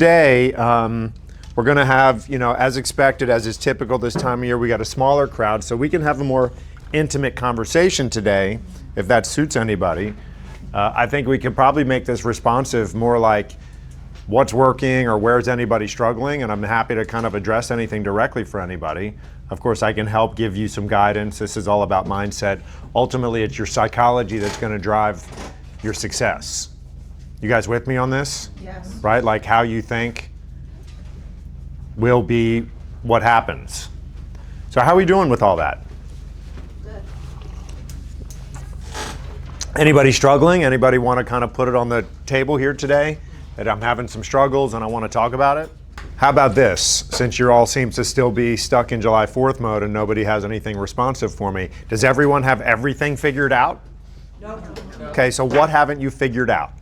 Today, we're going to have, as expected, as is typical this time of year, we got a smaller crowd, so we can have a more intimate conversation today, if that suits anybody. I think we could probably make this responsive more like what's working or where's anybody struggling, and I'm happy to kind of address anything directly for anybody. Of course, I can help give you some guidance. This is all about mindset. Ultimately, it's your psychology that's going to drive your success. You guys with me on this? Yes. Right? Like how you think will be what happens. So how are we doing with all that? Good. Anybody struggling? Anybody want to kind of put it on the table here today? That I'm having some struggles and I want to talk about it? How about this? Since you all seems to still be stuck in July 4th mode and nobody has anything responsive for me, does everyone have everything figured out? No. Okay, so what haven't you figured out?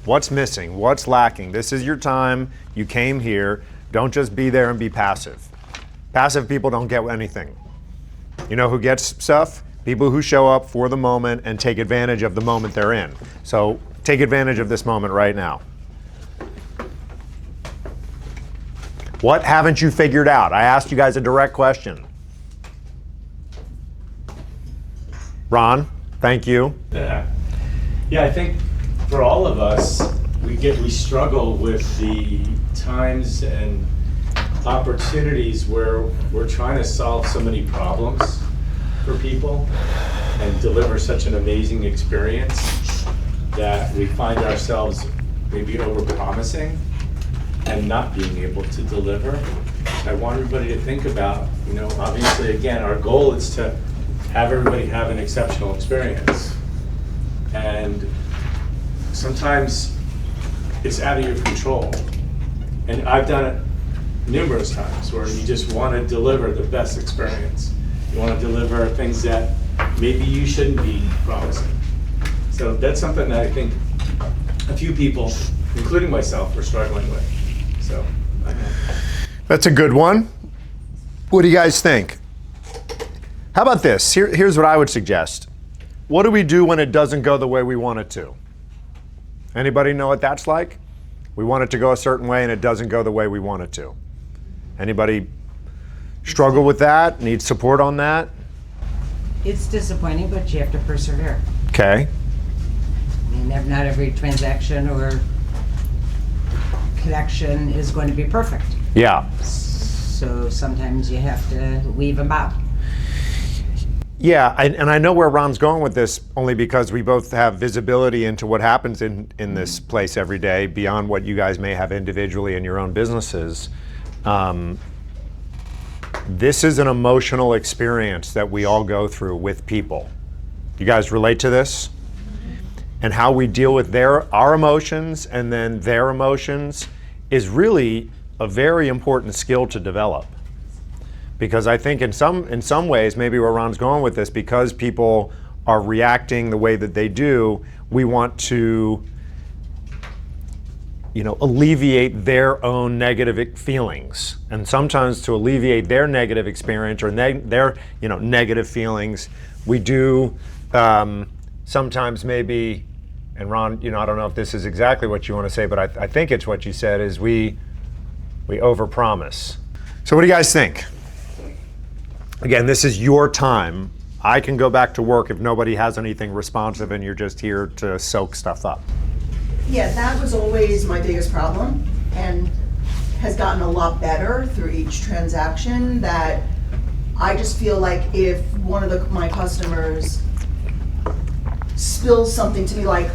What's missing? What's lacking? This is your time. You came here. Don't just be there and be passive. Passive people don't get anything. You know who gets stuff? People who show up for the moment and take advantage of the moment they're in. So take advantage of this moment right now. What haven't you figured out? I asked you guys a direct question. Ron, thank you. Yeah, I think for all of us, we struggle with the times and opportunities where we're trying to solve so many problems for people and deliver such an amazing experience that we find ourselves maybe overpromising and not being able to deliver. I want everybody to think about, obviously, again, our goal is to have everybody have an exceptional experience. And sometimes it's out of your control. And I've done it numerous times where you just want to deliver the best experience. You want to deliver things that maybe you shouldn't be promising. So that's something that I think a few people, including myself, are struggling with. So I know. That's a good one. What do you guys think? How about this? Here's what I would suggest. What do we do when it doesn't go the way we want it to? Anybody know what that's like? We want it to go a certain way and it doesn't go the way we want it to. Anybody struggle with that? Need support on that? It's disappointing, but you have to persevere. Okay. I mean, not every transaction or connection is going to be perfect. Yeah. So sometimes you have to weave them out. Yeah, and I know where Ron's going with this only because we both have visibility into what happens in this place every day beyond what you guys may have individually in your own businesses. This is an emotional experience that we all go through with people. You guys relate to this? And how we deal with our emotions and then their emotions is really a very important skill to develop. Because I think in some ways, maybe where Ron's going with this, because people are reacting the way that they do, we want to, alleviate their own negative feelings. And sometimes to alleviate their negative experience or their, negative feelings, we do sometimes maybe, and Ron, I don't know if this is exactly what you want to say, but I think it's what you said, is we overpromise. So what do you guys think? Again, this is your time. I can go back to work if nobody has anything responsive and you're just here to soak stuff up. Yeah, that was always my biggest problem and has gotten a lot better through each transaction. That I just feel like if one of my customers spills something to me like,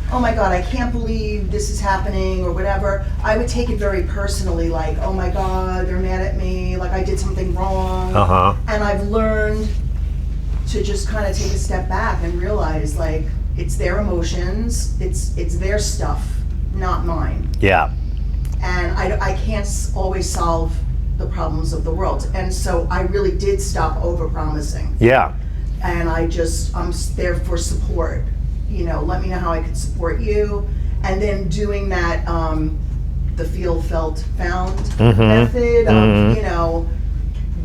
oh my God, I can't believe this is happening or whatever, I would take it very personally, like, oh my God, they're mad at me, like I did something wrong. And I've learned to just kind of take a step back and realize, like, it's their emotions, it's their stuff, not mine. Yeah. And I can't always solve the problems of the world. And so I really did stop overpromising. Yeah. And I'm there for support. Let me know how I could support you. And then doing that, the feel, felt, found method of,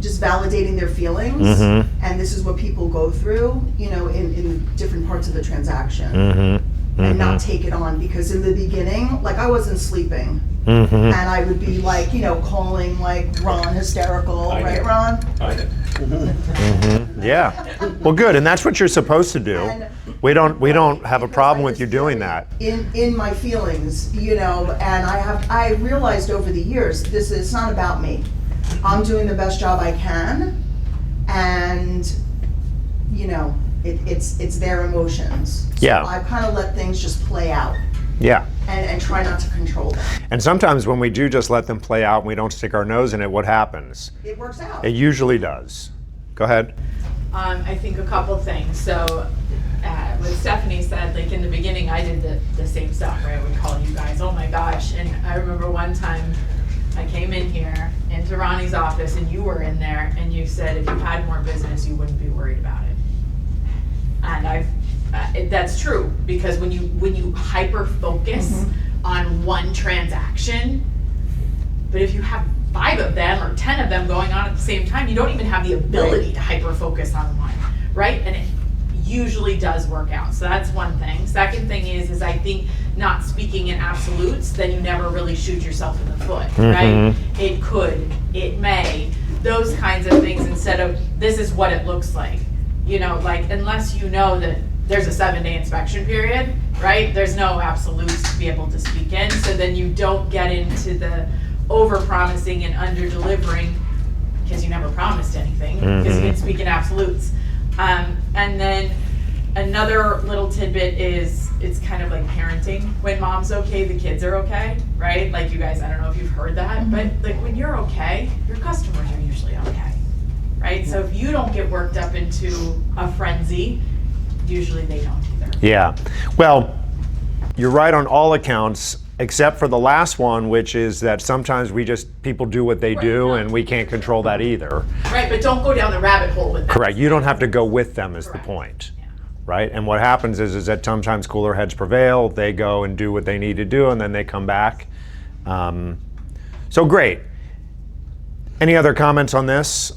just validating their feelings. And this is what people go through, in different parts of the transaction. And not take it on, because in the beginning, like, I wasn't sleeping. And I would be like, calling like Ron hysterical, I right, know. Ron? I know. Yeah. Well, good, and that's what you're supposed to do. And- We don't have a Because problem I with was you doing very that. In my feelings, and I realized over the years, it's not about me. I'm doing the best job I can, and, it's their emotions. Yeah. So I kind of let things just play out Yeah. and try not to control them. And sometimes when we do just let them play out and we don't stick our nose in it, what happens? It works out. It usually does. Go ahead. I think a couple things. So, what Stephanie said, like in the beginning, I did the same stuff, right? I would call you guys, oh my gosh. And I remember one time I came in here into Ronnie's office and you were in there and you said if you had more business, you wouldn't be worried about it. And that's true, because when you hyper focus on one transaction, but if you have 5 of them or 10 of them going on at the same time, you don't even have the ability to hyper focus on one, right? And it usually does work out. So that's one thing. Second thing is I think not speaking in absolutes, then you never really shoot yourself in the foot, right? It could, it may, those kinds of things, instead of this is what it looks like. Like unless you know that there's a 7-day inspection period, right? There's no absolutes to be able to speak in. So then you don't get into the over-promising and under-delivering because you never promised anything because you didn't speak in absolutes. And then another little tidbit is it's kind of like parenting. When mom's okay, the kids are okay, right? Like you guys, I don't know if you've heard that, but like when you're okay, your customers are usually okay, right? So if you don't get worked up into a frenzy, usually they don't either. Yeah. Well, you're right on all accounts, except for the last one, which is that sometimes people do what they do and we can't control that either. Right, but don't go down the rabbit hole with that. Correct. You don't have to go with them is the Correct. point. Yeah. Right? And what happens is that sometimes cooler heads prevail. They go and do what they need to do and then they come back. So great. Any other comments on this?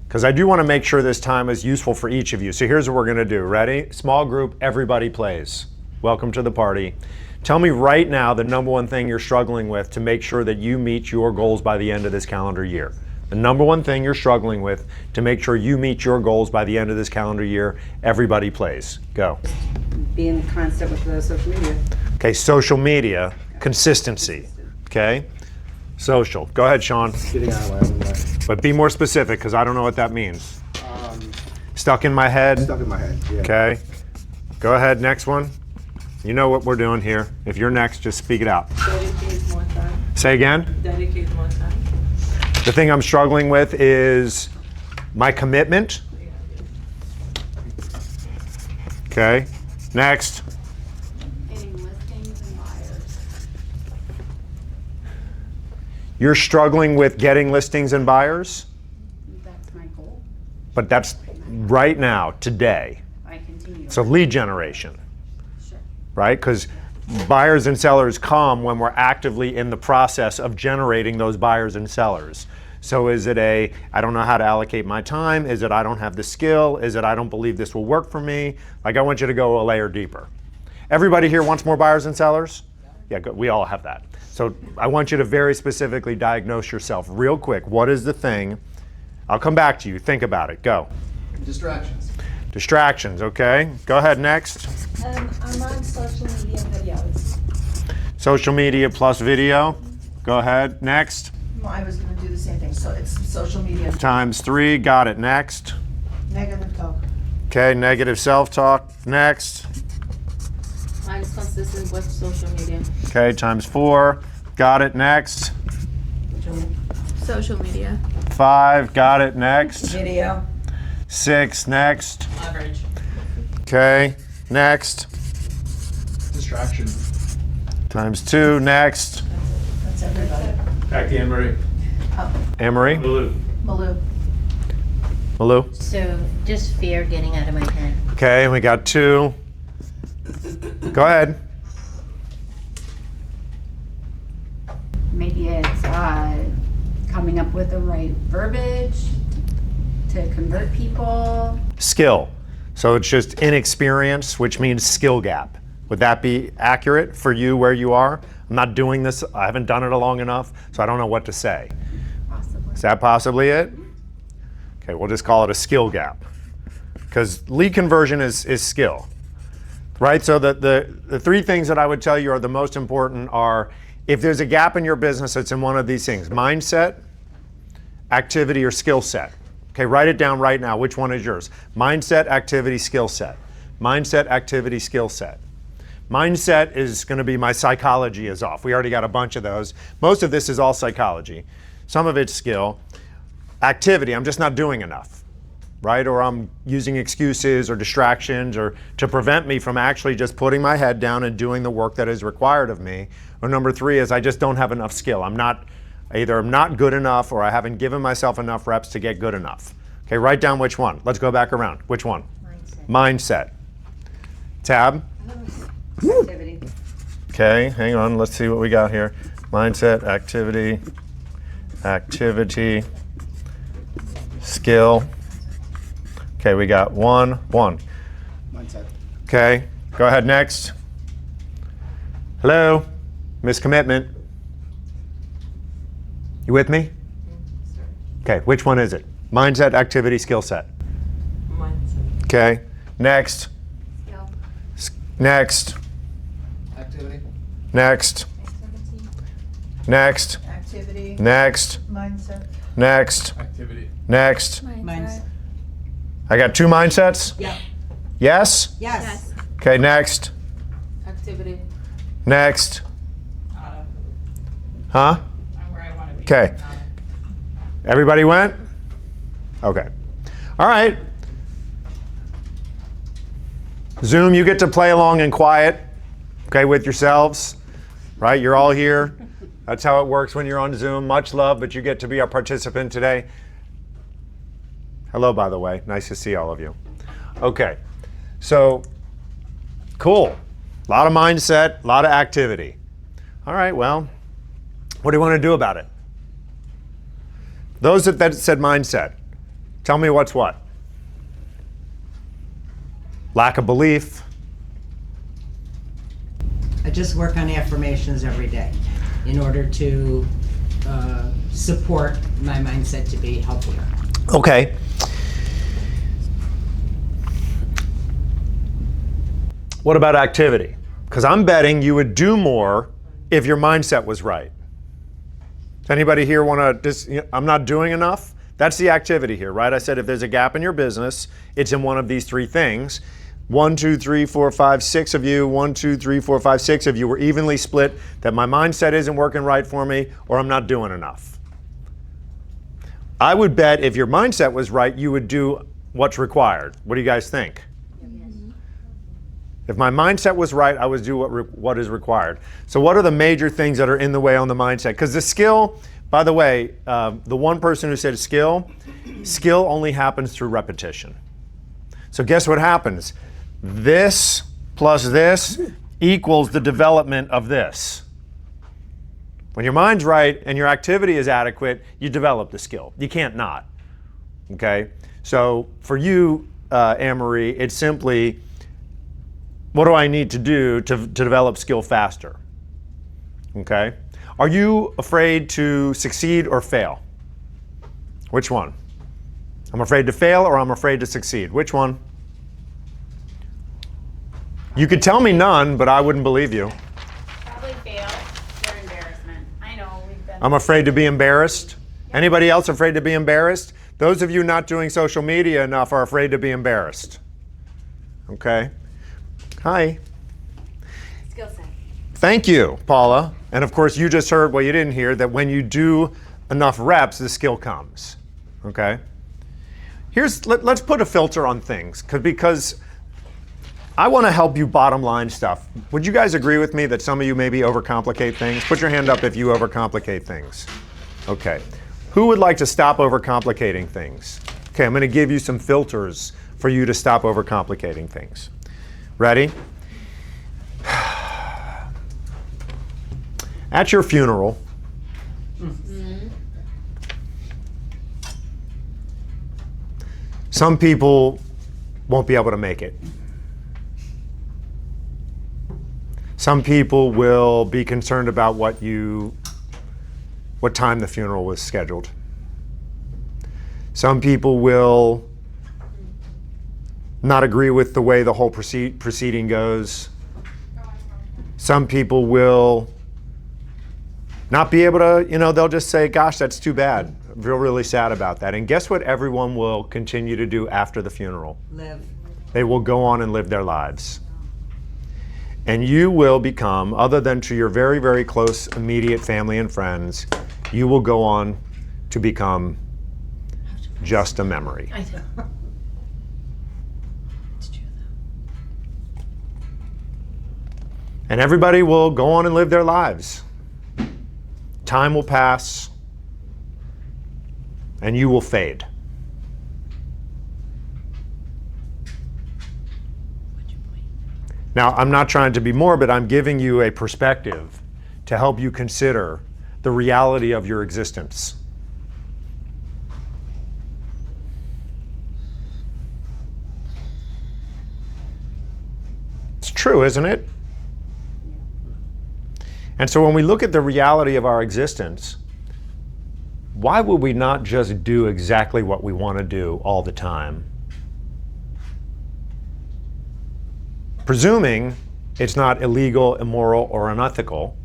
Because I do want to make sure this time is useful for each of you. So here's what we're going to do. Ready? Small group, everybody plays. Welcome to the party. Tell me right now the number one thing you're struggling with to make sure that you meet your goals by the end of this calendar year. The number one thing you're struggling with to make sure you meet your goals by the end of this calendar year. Everybody plays. Go. Being constant with the social media. Okay, social media, consistency. Okay? Social. Go ahead, Sean. Getting out of my own way. But be more specific because I don't know what that means. Stuck in my head. Stuck in my head. Yeah. Okay. Go ahead, next one. You know what we're doing here. If you're next, just speak it out. Dedicate more time. Say again. Dedicate more time. The thing I'm struggling with is my commitment. Okay. Next. Getting listings and buyers. You're struggling with getting listings and buyers, That's my goal. but that's right now, today. I continue. So lead generation, Sure. right? Because buyers and sellers come when we're actively in the process of generating those buyers and sellers. So is it I don't know how to allocate my time? Is it I don't have the skill? Is it I don't believe this will work for me? Like I want you to go a layer deeper. Everybody here wants more buyers and sellers? Yeah, good. We all have that. So I want you to very specifically diagnose yourself real quick. What is the thing? I'll come back to you. Think about it. Go. Distractions. Distractions, okay? Go ahead, next. I'm on social media videos. Social media plus video. Go ahead, next. Well, I was going to do the same thing. So it's social media. Times 3, got it, next. Negative talk. Okay, negative self-talk, next. Mine's consistent with social media. Okay, times 4, got it, next. Social media. 5, got it, next. Video. 6, next. Leverage. Okay, next. Distraction. Times 2, next. That's everybody. Back to Anne-Marie. Anne-Marie? Malou. Malou. Malou? So just fear getting out of my head. Okay, we got 2. Go ahead. Maybe it's coming up with the right verbiage to convert people. Skill. So it's just inexperience, which means skill gap. Would that be accurate for you where you are? I'm not doing this, I haven't done it long enough, so I don't know what to say. Possibly. Is that possibly it? Okay, we'll just call it a skill gap. Because lead conversion is skill, right? So the three things that I would tell you are the most important are, if there's a gap in your business, it's in one of these things: mindset, activity, or skill set. Okay, write it down right now. Which one is yours? Mindset, activity, skill set. Mindset, activity, skill set. Mindset is going to be my psychology is off. We already got a bunch of those. Most of this is all psychology. Some of it's skill. Activity, I'm just not doing enough, right? Or I'm using excuses or distractions or to prevent me from actually just putting my head down and doing the work that is required of me. Or number three is I just don't have enough skill. I'm not good enough, or I haven't given myself enough reps to get good enough. Okay, write down which one. Let's go back around. Which one? Mindset. Tab. Activity. Okay, hang on. Let's see what we got here. Mindset, activity, skill. Okay, we got one. Mindset. Okay, go ahead, next. Hello, miscommitment. You with me? Okay, which one is it? Mindset, activity, skill set. Mindset. Okay, next. Skill. Next. Activity. Next. Next. Activity, Next. mindset. Next. Activity. Next. Mindset. I got two mindsets? Yeah. Yes? Yes. Okay, next. Activity. Next. Huh? I'm where I want to be. Okay. Everybody went? Okay. All right. Zoom, you get to play along in quiet, okay, with yourselves, right? You're all here. That's how it works when you're on Zoom. Much love, but you get to be our participant today. Hello, by the way. Nice to see all of you. Okay. So, cool. A lot of mindset, a lot of activity. All right, well, what do you want to do about it? Those that said mindset, tell me what's what. Lack of belief. I just work on affirmations every day in order to support my mindset to be healthier. Okay. What about activity? Because I'm betting you would do more if your mindset was right. Does anybody here want to, I'm not doing enough? That's the activity here, right? I said if there's a gap in your business, it's in one of these three things. 1, 2, 3, 4, 5, 6 of you, 1, 2, 3, 4, 5, 6 of you were evenly split that my mindset isn't working right for me or I'm not doing enough. I would bet if your mindset was right, you would do what's required. What do you guys think? If my mindset was right, I would do what is required. So what are the major things that are in the way on the mindset? Because the skill, by the way, the one person who said skill only happens through repetition. So guess what happens? This plus this equals the development of this. When your mind's right and your activity is adequate, you develop the skill. You can't not. Okay? So for you, Anne-Marie, it's simply, what do I need to do to develop skill faster? Okay? Are you afraid to succeed or fail? Which one? I'm afraid to fail or I'm afraid to succeed? Which one? You could tell me none, but I wouldn't believe you. Probably fail. Fear embarrassment. I know we've been. I'm afraid to be embarrassed. Anybody else afraid to be embarrassed? Those of you not doing social media enough are afraid to be embarrassed. Okay? Hi. Skill set. Thank you, Paula. And of course, you just heard, well, you didn't hear, that when you do enough reps, the skill comes. Okay? Let's put a filter on things, because I want to help you bottom line stuff. Would you guys agree with me that some of you maybe overcomplicate things? Put your hand up if you overcomplicate things. Okay. Who would like to stop overcomplicating things? Okay, I'm going to give you some filters for you to stop overcomplicating things. Ready? At your funeral, some people won't be able to make it. Some people will be concerned about what time the funeral was scheduled. Some people will not agree with the way the whole proceeding goes. Some people will not be able to, they'll just say, gosh, that's too bad. I feel really sad about that. And guess what everyone will continue to do after the funeral? Live. They will go on and live their lives. And you will become, other than to your very, very close, immediate family and friends, you will go on to become just a memory. I know. It's true though. And everybody will go on and live their lives. Time will pass, and you will fade. Now, I'm not trying to be morbid, I'm giving you a perspective to help you consider the reality of your existence. It's true, isn't it? And so when we look at the reality of our existence, why would we not just do exactly what we want to do all the time? Presuming it's not illegal, immoral, or unethical,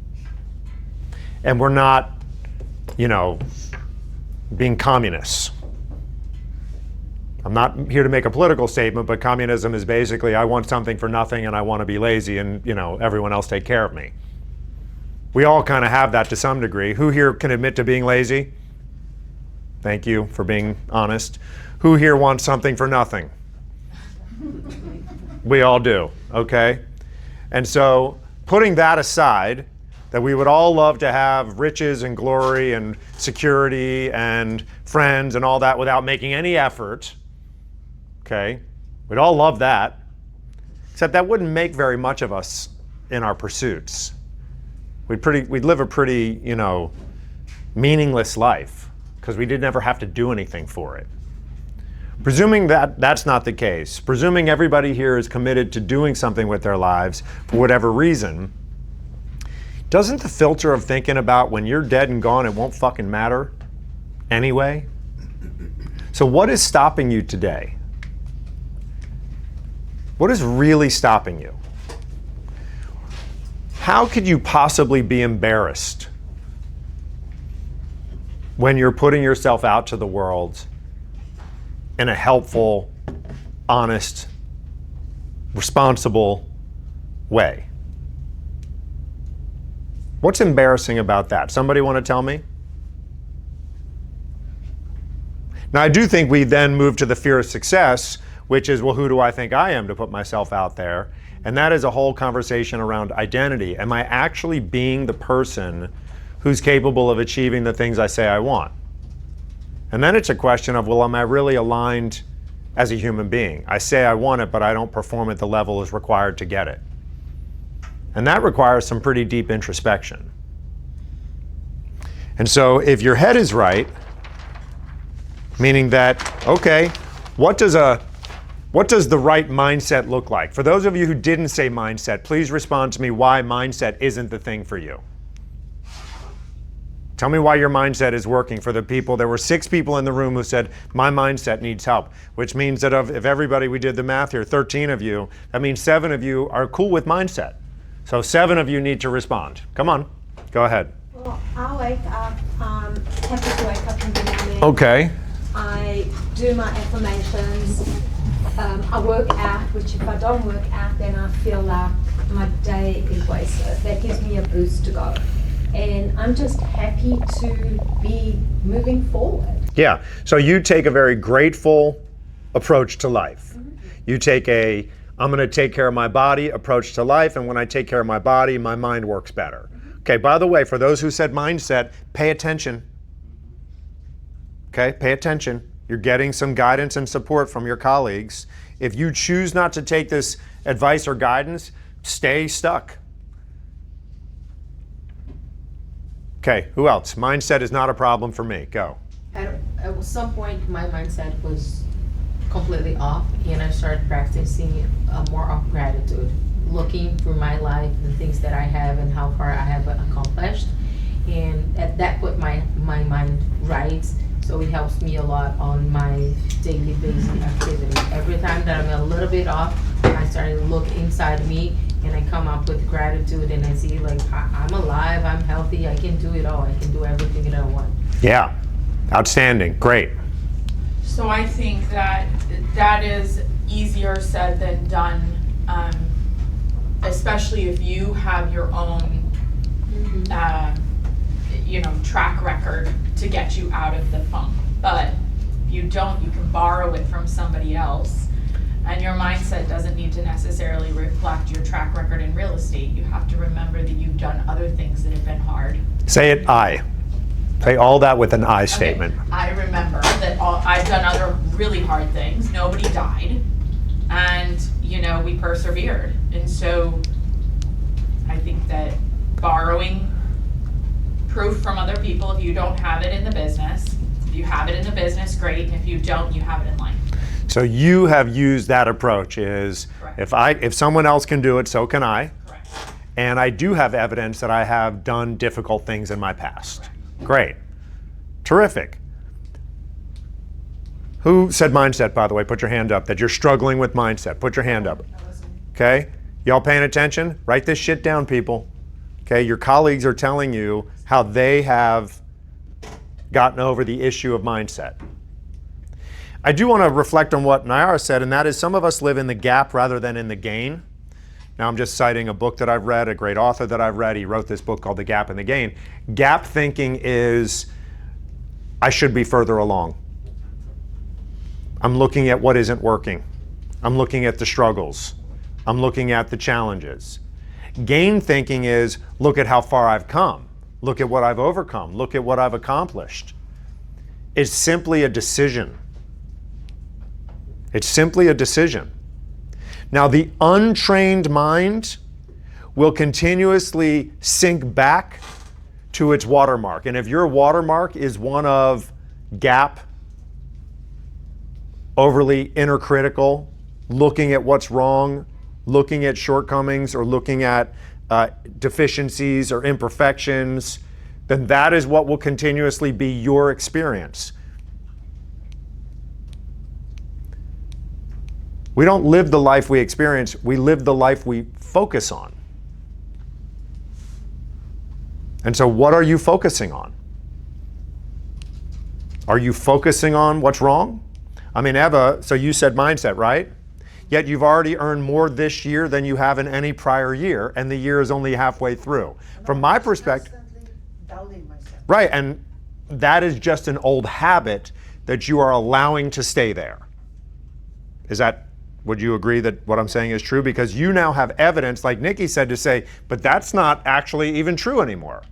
and we're not, being communists. I'm not here to make a political statement, but communism is basically, I want something for nothing and I want to be lazy and, everyone else take care of me. We all kind of have that to some degree. Who here can admit to being lazy? Thank you for being honest. Who here wants something for nothing? We all do, okay? And so putting that aside, that we would all love to have riches and glory and security and friends and all that without making any effort, okay? We'd all love that, except that wouldn't make very much of us in our pursuits. We'd live a pretty, meaningless life because we did never have to do anything for it. Presuming that that's not the case, presuming everybody here is committed to doing something with their lives for whatever reason, doesn't the filter of thinking about when you're dead and gone, it won't fucking matter anyway? So what is stopping you today? What is really stopping you? How could you possibly be embarrassed when you're putting yourself out to the world in a helpful, honest, responsible way? What's embarrassing about that? Somebody want to tell me? Now, I do think we then move to the fear of success, which is, well, who do I think I am to put myself out there? And that is a whole conversation around identity. Am I actually being the person who's capable of achieving the things I say I want? And then it's a question of, well, am I really aligned as a human being? I say I want it, but I don't perform at the level is required to get it. And that requires some pretty deep introspection. And so if your head is right, meaning that, okay, what does the right mindset look like? For those of you who didn't say mindset, please respond to me why mindset isn't the thing for you. Tell me why your mindset is working. For the people, there were 6 people in the room who said, my mindset needs help, which means that if everybody, we did the math here, 13 of you, that means 7 of you are cool with mindset. So 7 of you need to respond. Come on, go ahead. Well, I wake up, happy to wake up in the morning. Okay. I do my affirmations. I work out, which if I don't work out, then I feel like my day is wasted. That gives me a boost to go. And I'm just happy to be moving forward. Yeah, so you take a very grateful approach to life. Mm-hmm. You take I'm gonna take care of my body approach to life, and when I take care of my body, my mind works better. Mm-hmm. Okay, by the way, for those who said mindset, pay attention. Okay, pay attention. You're getting some guidance and support from your colleagues. If you choose not to take this advice or guidance, stay stuck. Okay, who else? Mindset is not a problem for me. Go. At some point, my mindset was completely off, and I started practicing more of gratitude. looking through my life, the things that I have and how far I have accomplished. And that put my mind right. So it helps me a lot on my daily basis activity. Every time that I'm a little bit off, I start to look inside me and I come up with gratitude and I see like, I'm alive, I'm healthy, I can do it all. I can do everything that I want. Yeah, outstanding, great. So I think that that is easier said than done, especially if you have your own, track record to get you out of the funk. But if you don't, you can borrow it from somebody else. And your mindset doesn't need to necessarily reflect your track record in real estate. You have to remember that you've done other things that have been hard. Say it, I. Say all that with an I statement. Okay. I remember that I've done other really hard things. Nobody died. And, we persevered. And so I think that borrowing proof from other people, if you don't have it in the business, if you have it in the business, great. And if you don't, you have it in life. So you have used that approach is, if someone else can do it, so can I. Correct. And I do have evidence that I have done difficult things in my past. Correct. Great. Terrific. Who said mindset, by the way? Put your hand up. That you're struggling with mindset. Put your hand up. Okay? Y'all paying attention? Write this shit down, people. Okay? Your colleagues are telling you how they have gotten over the issue of mindset. I do want to reflect on what Nayara said, and that is some of us live in the gap rather than in the gain. Now I'm just citing a book that I've read, a great author that I've read. He wrote this book called The Gap and the Gain. Gap thinking is, I should be further along. I'm looking at what isn't working. I'm looking at the struggles. I'm looking at the challenges. Gain thinking is, look at how far I've come. Look at what I've overcome. Look at what I've accomplished. It's simply a decision. It's simply a decision. Now, the untrained mind will continuously sink back to its watermark. And if your watermark is one of gap, overly inner critical, looking at what's wrong, looking at shortcomings, or looking at deficiencies or imperfections, then that is what will continuously be your experience. We don't live the life we experience, we live the life we focus on. And so what are you focusing on? Are you focusing on what's wrong? I mean, Eva, so you said mindset, right? Yet you've already earned more this year than you have in any prior year, and the year is only halfway through. From my perspective, Doubting myself. right, and that is just an old habit that you are allowing to stay there. Would you agree that what I'm saying is true? Because you now have evidence, like Nikki said, to say, but that's not actually even true anymore.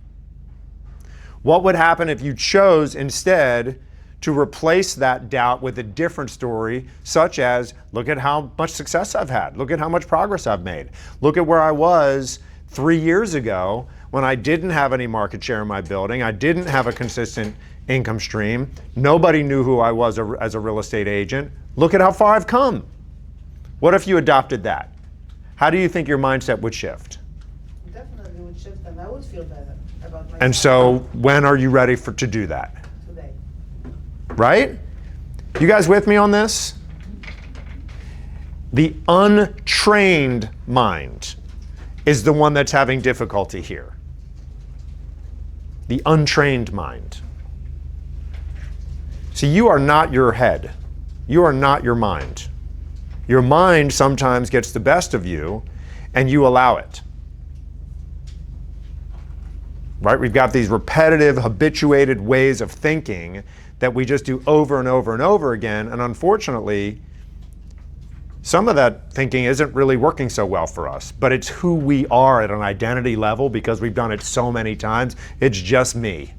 What would happen if you chose instead to replace that doubt with a different story, such as, look at how much success I've had. Look at how much progress I've made. Look at where I was 3 years ago when I didn't have any market share in my building. I didn't have a consistent income stream. Nobody knew who I was as a real estate agent. Look at how far I've come. What if you adopted that? How do you think your mindset would shift? Definitely would shift, and I would feel better about myself. And so when are you ready to do that? Today. Right? You guys with me on this? The untrained mind is the one that's having difficulty here. The untrained mind. See, you are not your head. You are not your mind. Your mind sometimes gets the best of you, and you allow it. Right? We've got these repetitive, habituated ways of thinking that we just do over and over and over again, and unfortunately, some of that thinking isn't really working so well for us, but it's who we are at an identity level because we've done it so many times. It's just me.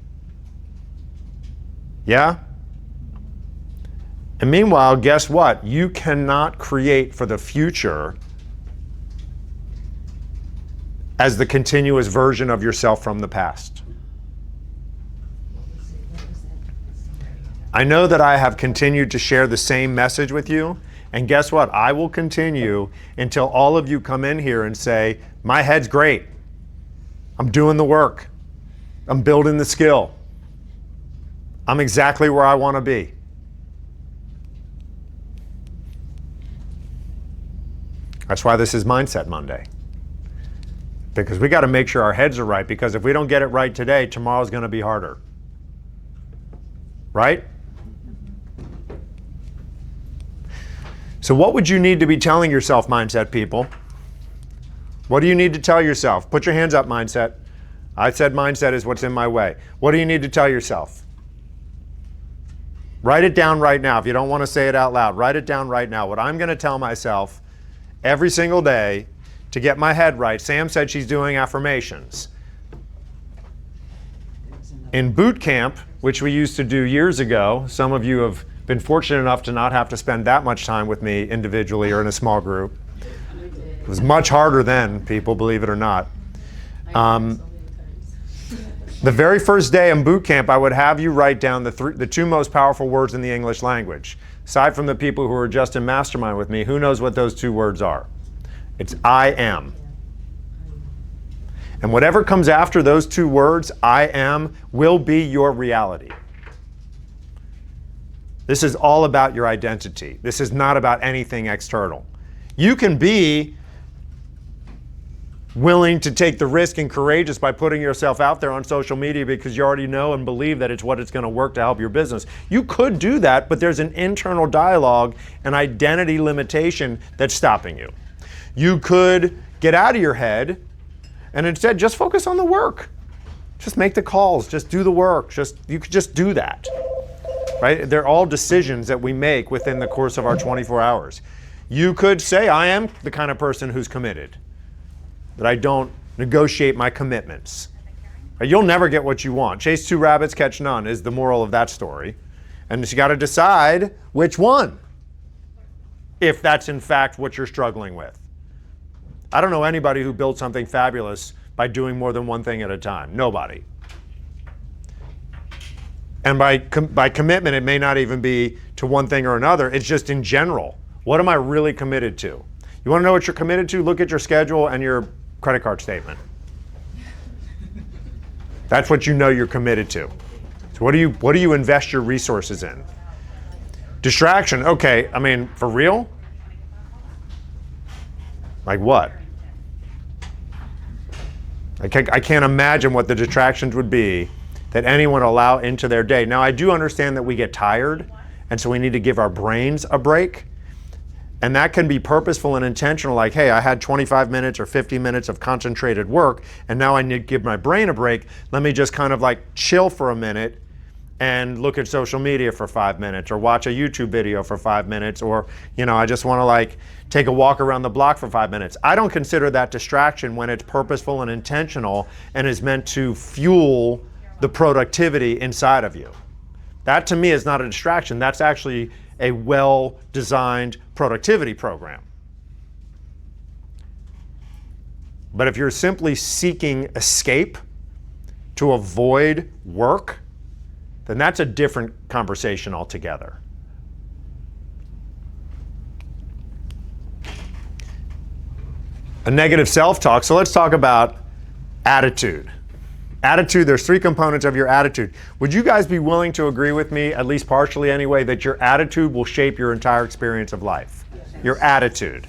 Yeah? And meanwhile, guess what? You cannot create for the future as the continuous version of yourself from the past. I know that I have continued to share the same message with you, And guess what? I will continue until all of you come in here and say, my head's great. I'm doing the work. I'm building the skill. I'm exactly where I want to be. That's why this is Mindset Monday. Because we got to make sure our heads are right, because if we don't get it right today, tomorrow's going to be harder. Right? So what would you need to be telling yourself, mindset people? What do you need to tell yourself? Put your hands up, mindset. I said mindset is what's in my way. What do you need to tell yourself? Write it down right now. If you don't want to say it out loud, write it down right now. What I'm going to tell myself every single day to get my head right. Sam said she's doing affirmations. In boot camp, which we used to do years ago, some of you have been fortunate enough to not have to spend that much time with me individually or in a small group. It was much harder then, people, believe it or not. The very first day in boot camp, I would have you write down the two most powerful words in the English language. Aside from the people who are just in mastermind with me, who knows what those two words are? It's I am. And whatever comes after those two words, I am, will be your reality. This is all about your identity. This is not about anything external. You can be willing to take the risk and courageous by putting yourself out there on social media because you already know and believe that it's what it's going to work to help your business. You could do that, but there's an internal dialogue and identity limitation that's stopping you. You could get out of your head and instead just focus on the work. Just make the calls, just do the work. You could just do that. Right? They're all decisions that we make within the course of our 24 hours. You could say, I am the kind of person who's committed, that I don't negotiate my commitments. You'll never get what you want. Chase two rabbits, catch none is the moral of that story. And you got to decide which one, if that's in fact what you're struggling with. I don't know anybody who built something fabulous by doing more than one thing at a time. Nobody. And by commitment, it may not even be to one thing or another. It's just in general. What am I really committed to? You want to know what you're committed to? Look at your schedule and your credit card statement. That's what you know you're committed to. So what do you invest your resources in? Distraction. Okay, I mean, for real? Like what? I can't imagine what the distractions would be that anyone allow into their day. Now, I do understand that we get tired, and so we need to give our brains a break. And that can be purposeful and intentional, like, hey, I had 25 minutes or 50 minutes of concentrated work, and now I need to give my brain a break. Let me just kind of like chill for a minute and look at social media for 5 minutes, or watch a YouTube video for 5 minutes, or, I just want to like take a walk around the block for 5 minutes. I don't consider that distraction when it's purposeful and intentional and is meant to fuel the productivity inside of you. That to me is not a distraction. That's actually a well-designed productivity program. But if you're simply seeking escape to avoid work, then that's a different conversation altogether. A negative self-talk. So let's talk about attitude. Attitude, there's three components of your attitude. Would you guys be willing to agree with me, at least partially anyway, that your attitude will shape your entire experience of life? Yes. Your attitude,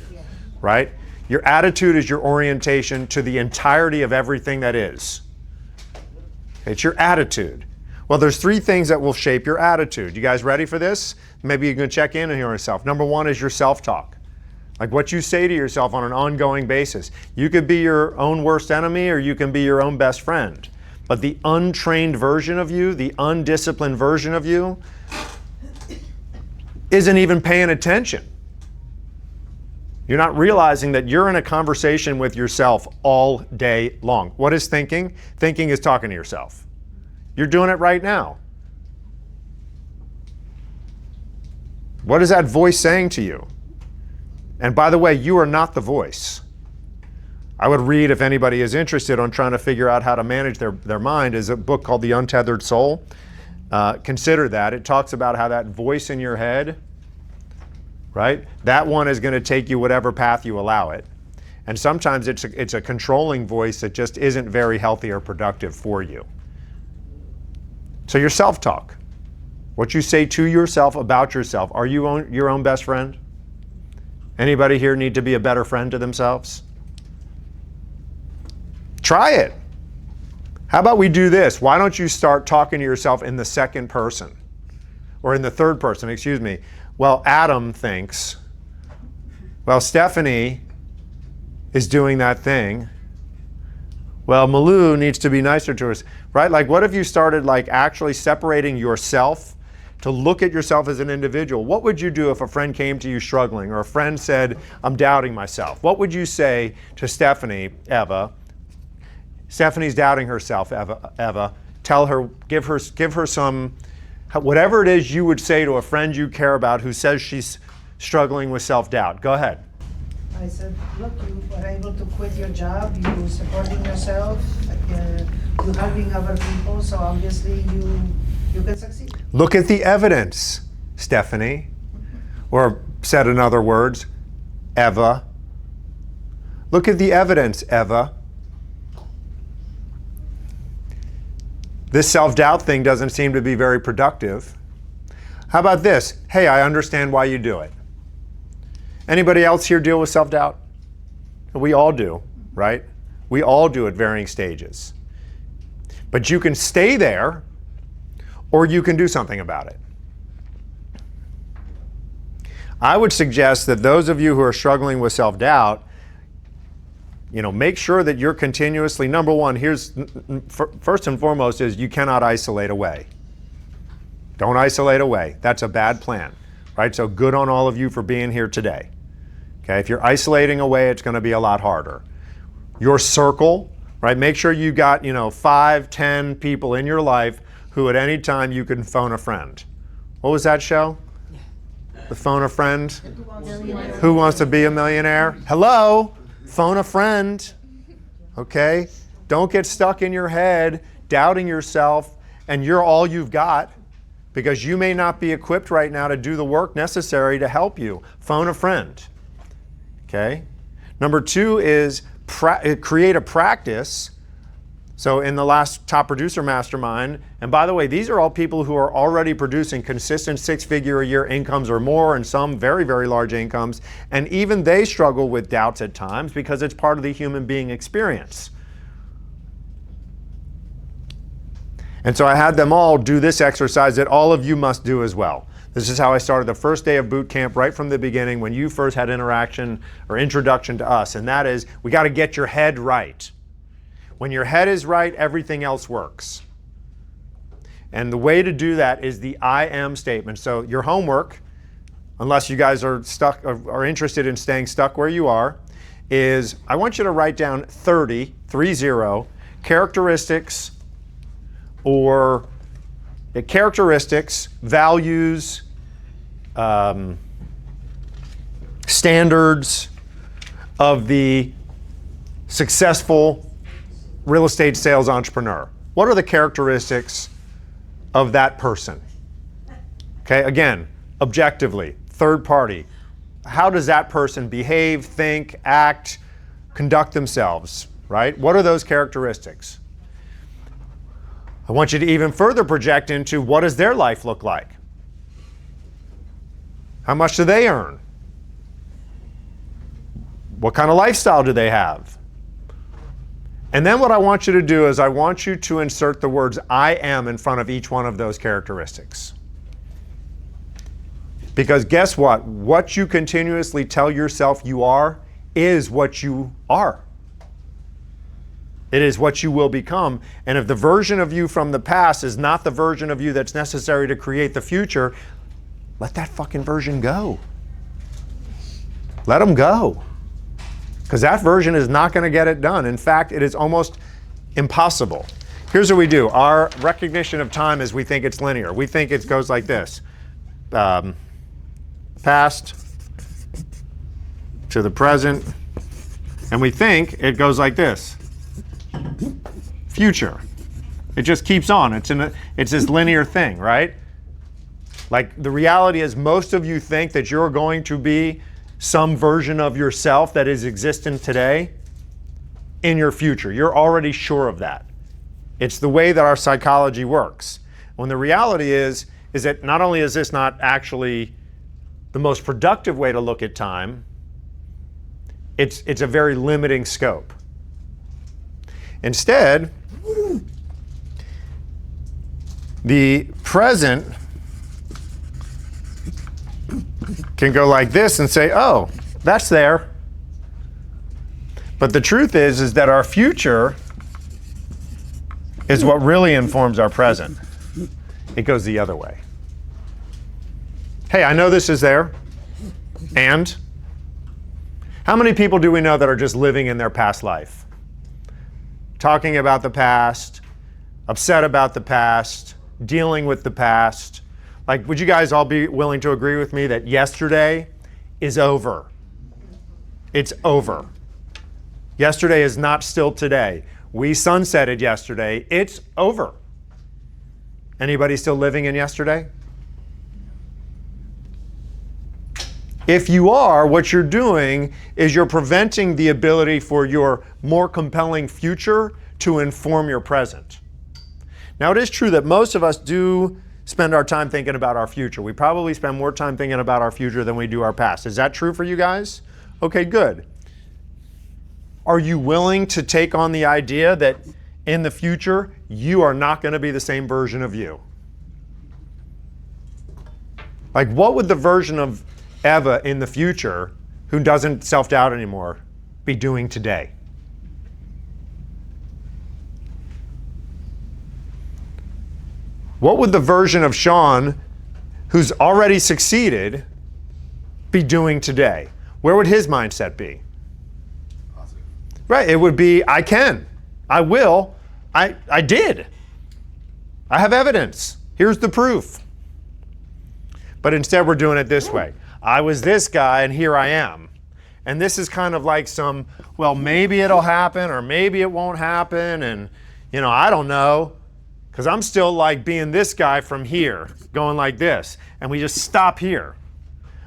right? Your attitude is your orientation to the entirety of everything that is. It's your attitude. Well, there's three things that will shape your attitude. You guys ready for this? Maybe you can check in on yourself. Number one is your self-talk. Like what you say to yourself on an ongoing basis. You could be your own worst enemy, or you can be your own best friend. But the untrained version of you, the undisciplined version of you, isn't even paying attention. You're not realizing that you're in a conversation with yourself all day long. What is thinking? Thinking is talking to yourself. You're doing it right now. What is that voice saying to you? And by the way, you are not the voice. I would read, if anybody is interested on trying to figure out how to manage their mind, is a book called The Untethered Soul. Consider that. It talks about how that voice in your head right? That one is going to take you whatever path you allow it. And sometimes it's a controlling voice that just isn't very healthy or productive for you. So your self-talk, what you say to yourself about yourself, are you your own best friend? Anybody here need to be a better friend to themselves? Try it. How about we do this? Why don't you start talking to yourself in the second person? Or in the third person, excuse me. Well, Adam thinks, well, Stephanie is doing that thing. Well, Malou needs to be nicer to us, right? Like, what if you started like actually separating yourself to look at yourself as an individual? What would you do if a friend came to you struggling, or a friend said, I'm doubting myself? What would you say to Stephanie, Eva? Stephanie's doubting herself, Eva. Tell her, give her some, whatever it is you would say to a friend you care about who says she's struggling with self-doubt. Go ahead. I said, look, you were able to quit your job, you supporting yourself, you helping other people, so obviously you can succeed. Look at the evidence, Stephanie. Or said in other words, Eva. Look at the evidence, Eva. This self-doubt thing doesn't seem to be very productive. How about this? Hey, I understand why you do it. Anybody else here deal with self-doubt? We all do, right? We all do at varying stages. But you can stay there, or you can do something about it. I would suggest that those of you who are struggling with self-doubt, make sure that you're continuously, number one, first and foremost is you cannot isolate away. Don't isolate away. That's a bad plan, right? So good on all of you for being here today. Okay, if you're isolating away, it's going to be a lot harder. Your circle, right? Make sure you got, 5, 10 people in your life who at any time you can phone a friend. What was that show? The phone a friend? Who wants to be a millionaire? Hello? Phone a friend. Okay? Don't get stuck in your head doubting yourself and you're all you've got, because you may not be equipped right now to do the work necessary to help you. Phone a friend. Okay? Number 2 is create a practice. So in the last Top Producer Mastermind, and by the way, these are all people who are already producing consistent 6-figure-a-year incomes or more, and some very, very large incomes, and even they struggle with doubts at times because it's part of the human being experience. And so I had them all do this exercise that all of you must do as well. This is how I started the first day of boot camp right from the beginning when you first had interaction or introduction to us, and that is, we got to get your head right. When your head is right, everything else works. And the way to do that is the I am statement. So your homework, unless you guys are stuck or are interested in staying stuck where you are, is I want you to write down 30 characteristics or values, standards of the successful real estate sales entrepreneur. What are the characteristics of that person? Okay, again, objectively, third party. How does that person behave, think, act, conduct themselves, right? What are those characteristics? I want you to even further project into what does their life look like? How much do they earn? What kind of lifestyle do they have? And then what I want you to do is I want you to insert the words I am in front of each one of those characteristics. Because guess what? What you continuously tell yourself you are is what you are. It is what you will become. And if the version of you from the past is not the version of you that's necessary to create the future, let that fucking version go. Let them go. Because that version is not going to get it done. In fact, it is almost impossible. Here's what we do. Our recognition of time is we think it's linear. We think it goes like this. Past to the present. And we think it goes like this. Future. It just keeps on. It's this linear thing, right? Like, the reality is most of you think that you're going to be some version of yourself that is existent today in your future. You're already sure of that. It's the way that our psychology works. When the reality is that not only is this not actually the most productive way to look at time, it's a very limiting scope. Instead, the present can go like this and say, oh, that's there. But the truth is that our future is what really informs our present. It goes the other way. Hey, I know this is there. And how many people do we know that are just living in their past life? Talking about the past, upset about the past, dealing with the past. Like, would you guys all be willing to agree with me that yesterday is over? It's over. Yesterday is not still today. We sunsetted yesterday. It's over. Anybody still living in yesterday? If you are, what you're doing is you're preventing the ability for your more compelling future to inform your present. Now, it is true that most of us do spend our time thinking about our future. We probably spend more time thinking about our future than we do our past. Is that true for you guys? Okay, good. Are you willing to take on the idea that in the future, you are not going to be the same version of you? Like, what would the version of Eva in the future, who doesn't self-doubt anymore, be doing today? What would the version of Sean, who's already succeeded, be doing today? Where would his mindset be? Positive. Right, it would be, I can, I will, I did. I have evidence. Here's the proof. But instead we're doing it this way. I was this guy and here I am. And this is kind of like some, well, maybe it'll happen or maybe it won't happen, and I don't know. Because I'm still like being this guy from here, going like this. And we just stop here.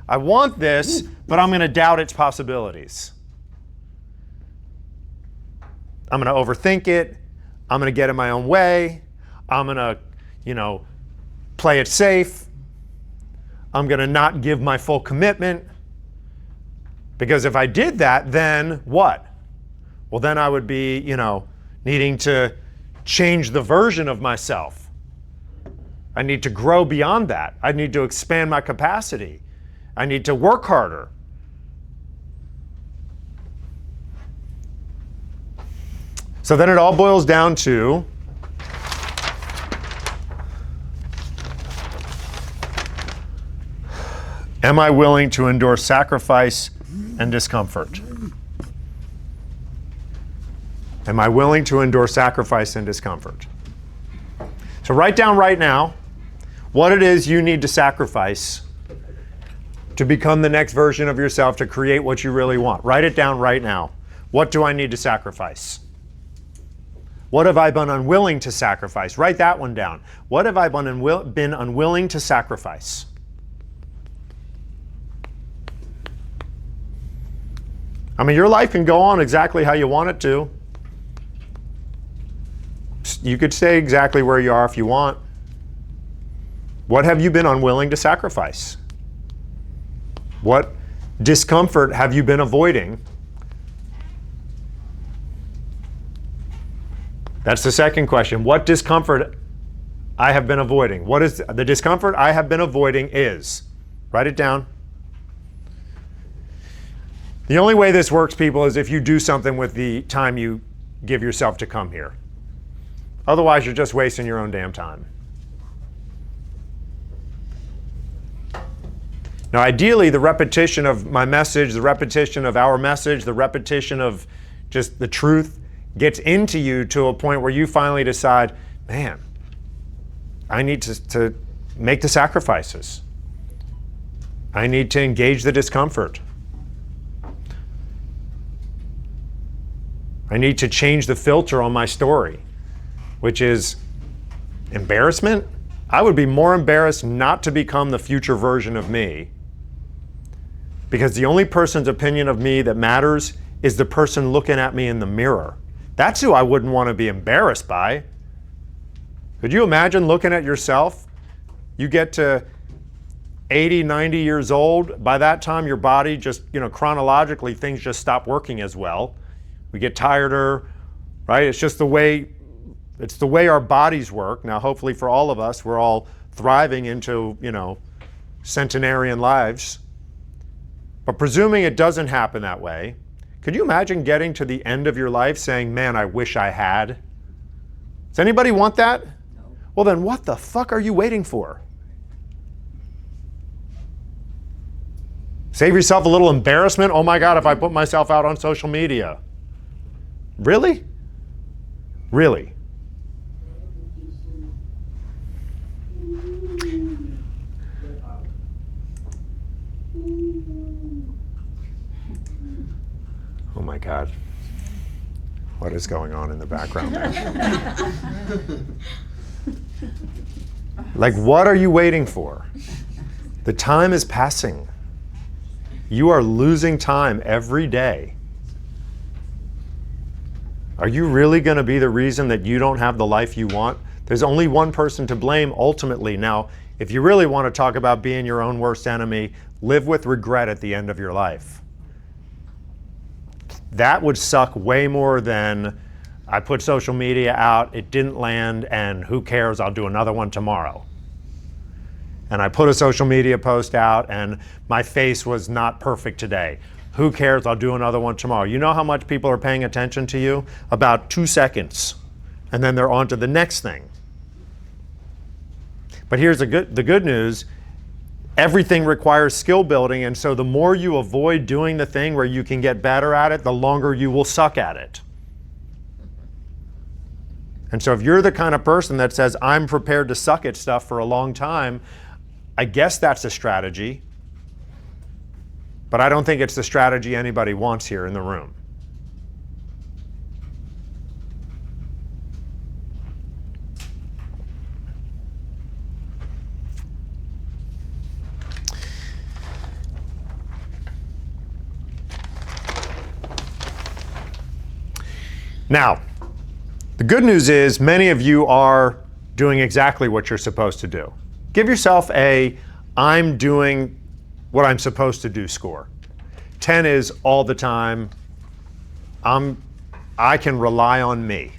I want this, but I'm going to doubt its possibilities. I'm going to overthink it. I'm going to get in my own way. I'm going to, play it safe. I'm going to not give my full commitment. Because if I did that, then what? Well, then I would be, needing to change the version of myself. I need to grow beyond that. I need to expand my capacity. I need to work harder. So then it all boils down to am I willing to endure sacrifice and discomfort? Am I willing to endure sacrifice and discomfort? So write down right now what it is you need to sacrifice to become the next version of yourself, to create what you really want. Write it down right now. What do I need to sacrifice? What have I been unwilling to sacrifice? Write that one down. What have I been unwilling to sacrifice? I mean, your life can go on exactly how you want it to. You could stay exactly where you are if you want. What have you been unwilling to sacrifice? What discomfort have you been avoiding? That's the second question. What discomfort I have been avoiding? What is the discomfort I have been avoiding is? Write it down. The only way this works, people, is if you do something with the time you give yourself to come here. Otherwise, you're just wasting your own damn time. Now, ideally, the repetition of my message, the repetition of our message, the repetition of just the truth gets into you to a point where you finally decide, man, I need to make the sacrifices. I need to engage the discomfort. I need to change the filter on my story, which is embarrassment. I would be more embarrassed not to become the future version of me, because the only person's opinion of me that matters is the person looking at me in the mirror. That's who I wouldn't want to be embarrassed by. Could you imagine looking at yourself? You get to 80, 90 years old. By that time, your body just, chronologically, things just stop working as well. We get tireder, right? It's just the way our bodies work. Now, hopefully for all of us, we're all thriving into, centenarian lives. But presuming it doesn't happen that way, could you imagine getting to the end of your life saying, man, I wish I had? Does anybody want that? No. Well, then what the fuck are you waiting for? Save yourself a little embarrassment. Oh my God, if I put myself out on social media. Really? Really? Oh my God. What is going on in the background there? Like, what are you waiting for? The time is passing. You are losing time every day. Are you really going to be the reason that you don't have the life you want? There's only one person to blame ultimately. Now, if you really want to talk about being your own worst enemy, live with regret at the end of your life. That would suck way more than I put social media out, it didn't land, and who cares, I'll do another one tomorrow. And I put a social media post out and my face was not perfect today. Who cares, I'll do another one tomorrow. You know how much people are paying attention to you? About 2 seconds. And then they're on to the next thing. But here's the good news. Everything requires skill building, and so the more you avoid doing the thing where you can get better at it, the longer you will suck at it. And so if you're the kind of person that says, I'm prepared to suck at stuff for a long time, I guess that's a strategy. But I don't think it's the strategy anybody wants here in the room. Now, the good news is many of you are doing exactly what you're supposed to do. Give yourself a I'm doing what I'm supposed to do score. 10 is all the time. I can rely on me.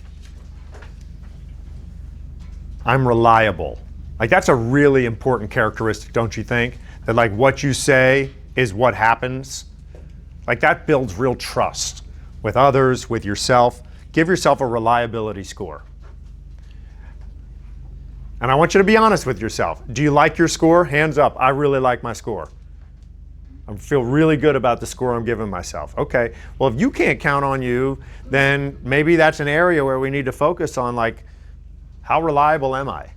I'm reliable. Like, that's a really important characteristic, don't you think? That like what you say is what happens. Like, that builds real trust with others, with yourself. Give yourself a reliability score. And I want you to be honest with yourself. Do you like your score? Hands up. I really like my score. I feel really good about the score I'm giving myself. Okay, well, if you can't count on you, then maybe that's an area where we need to focus on, like, how reliable am I?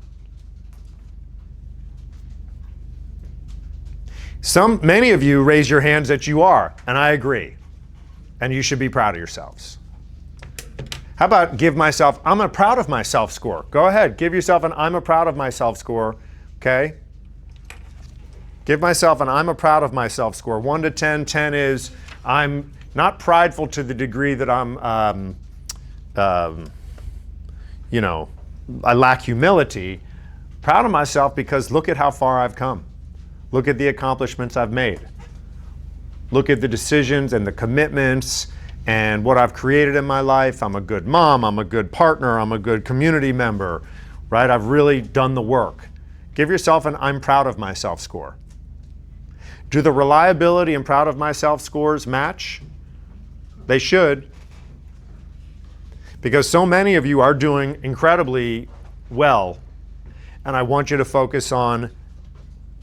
Many of you raise your hands that you are, and I agree. And you should be proud of yourselves. How about give myself, I'm a proud of myself score. Go ahead, give yourself an I'm a proud of myself score, okay? Give myself an I'm a proud of myself score. 1 to 10, 10 is I'm not prideful to the degree that I lack humility. Proud of myself because look at how far I've come. Look at the accomplishments I've made. Look at the decisions and the commitments and what I've created in my life. I'm a good mom, I'm a good partner, I'm a good community member, right? I've really done the work. Give yourself an I'm proud of myself score. Do the reliability and proud of myself scores match? They should. Because so many of you are doing incredibly well, and I want you to focus on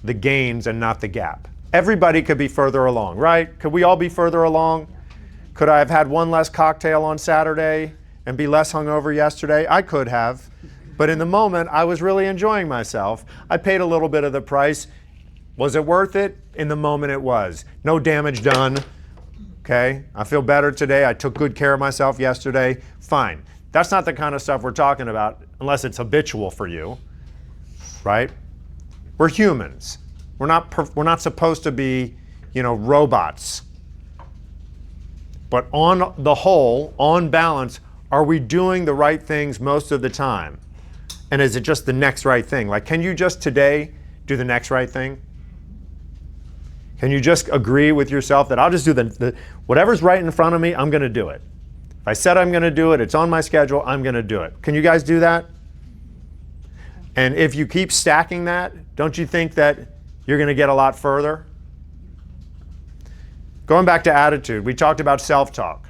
the gains and not the gap. Everybody could be further along, right? Could we all be further along? Could I have had one less cocktail on Saturday and be less hungover yesterday? I could have. But in the moment, I was really enjoying myself. I paid a little bit of the price. Was it worth it? In the moment, it was. No damage done. Okay? I feel better today. I took good care of myself yesterday. Fine. That's not the kind of stuff we're talking about unless it's habitual for you. right? We're humans. We're not supposed to be, robots. But on the whole, on balance, are we doing the right things most of the time? And is it just the next right thing? Like, can you just today do the next right thing? Can you just agree with yourself that I'll just do the whatever's right in front of me, I'm going to do it. If I said I'm going to do it, it's on my schedule, I'm going to do it. Can you guys do that? And if you keep stacking that, don't you think that you're going to get a lot further? Going back to attitude, we talked about self-talk.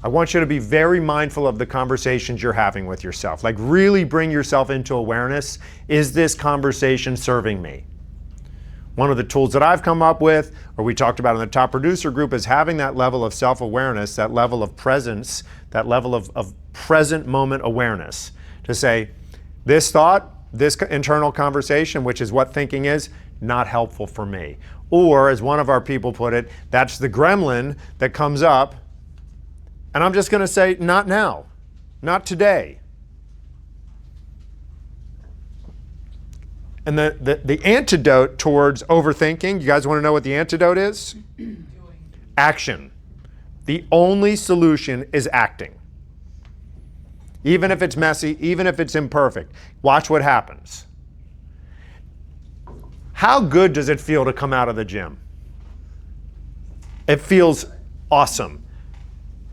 I want you to be very mindful of the conversations you're having with yourself. Like, really bring yourself into awareness. Is this conversation serving me? One of the tools that I've come up with, or we talked about in the top producer group, is having that level of self-awareness, that level of presence, that level of present moment awareness. To say, this thought, this internal conversation, which is what thinking is, not helpful for me. Or, as one of our people put it, that's the gremlin that comes up, and I'm just going to say, not now, not today. And the antidote towards overthinking, you guys want to know what the antidote is? Action. The only solution is acting. Even if it's messy, even if it's imperfect. Watch what happens. How good does it feel to come out of the gym? It feels awesome.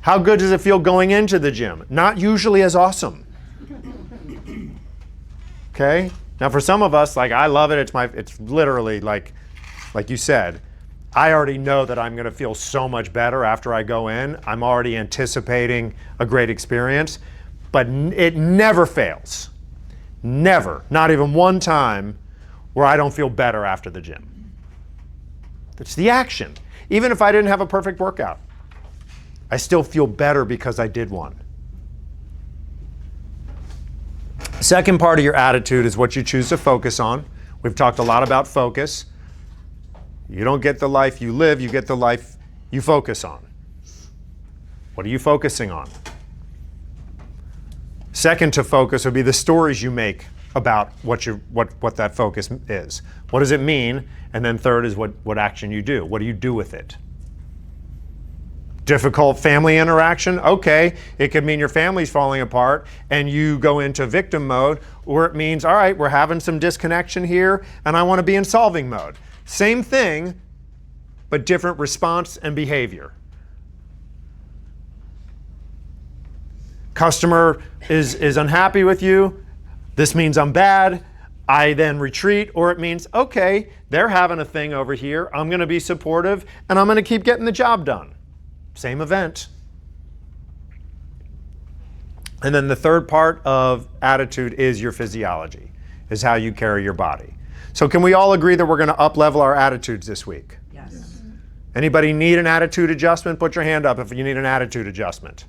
How good does it feel going into the gym? Not usually as awesome. Okay? Now for some of us, like, I love it. It's literally like you said, I already know that I'm going to feel so much better after I go in. I'm already anticipating a great experience, but it never fails. Never, not even one time where I don't feel better after the gym. It's the action. Even if I didn't have a perfect workout, I still feel better because I did one. Second part of your attitude is what you choose to focus on. We've talked a lot about focus. You don't get the life you live, you get the life you focus on. What are you focusing on? Second to focus would be the stories you make about what that focus is. What does it mean? And then third is what action you do. What do you do with it? Difficult family interaction? Okay, it could mean your family's falling apart and you go into victim mode, or it means, all right, we're having some disconnection here and I want to be in solving mode. Same thing, but different response and behavior. Customer is unhappy with you. This means I'm bad. I then retreat, or it means, okay, they're having a thing over here. I'm going to be supportive and I'm going to keep getting the job done. Same event. And then the third part of attitude is your physiology, is how you carry your body. So can we all agree that we're going to up-level our attitudes this week? Yes. Anybody need an attitude adjustment? Put your hand up if you need an attitude adjustment.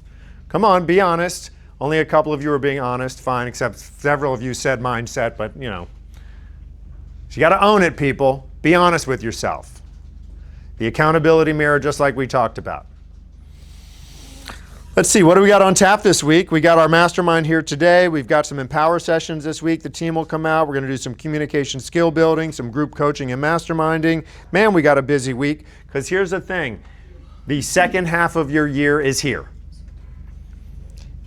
Come on, be honest. Only a couple of you are being honest, fine, except several of you said mindset, but So you got to own it, people. Be honest with yourself. The accountability mirror, just like we talked about. Let's see, what do we got on tap this week? We got our mastermind here today. We've got some empower sessions this week. The team will come out. We're going to do some communication skill building, some group coaching and masterminding. Man, we got a busy week, because here's the thing. The second half of your year is here.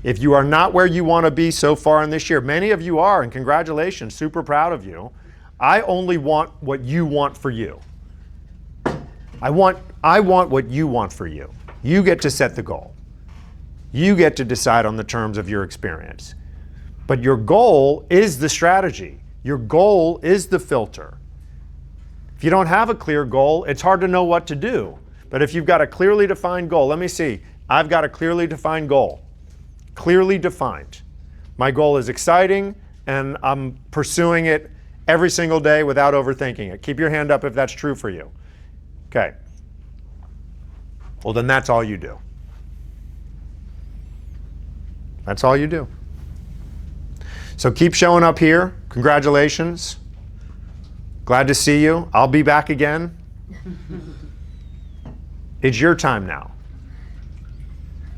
If you are not where you want to be so far in this year, many of you are, and congratulations, super proud of you. I only want what you want for you. I want what you want for you. You get to set the goal. You get to decide on the terms of your experience. But your goal is the strategy. Your goal is the filter. If you don't have a clear goal, it's hard to know what to do. But if you've got a clearly defined goal, let me see. I've got a clearly defined goal. Clearly defined. My goal is exciting, and I'm pursuing it every single day without overthinking it. Keep your hand up if that's true for you. Okay. Well, then that's all you do. That's all you do. So keep showing up here. Congratulations. Glad to see you. I'll be back again. It's your time now.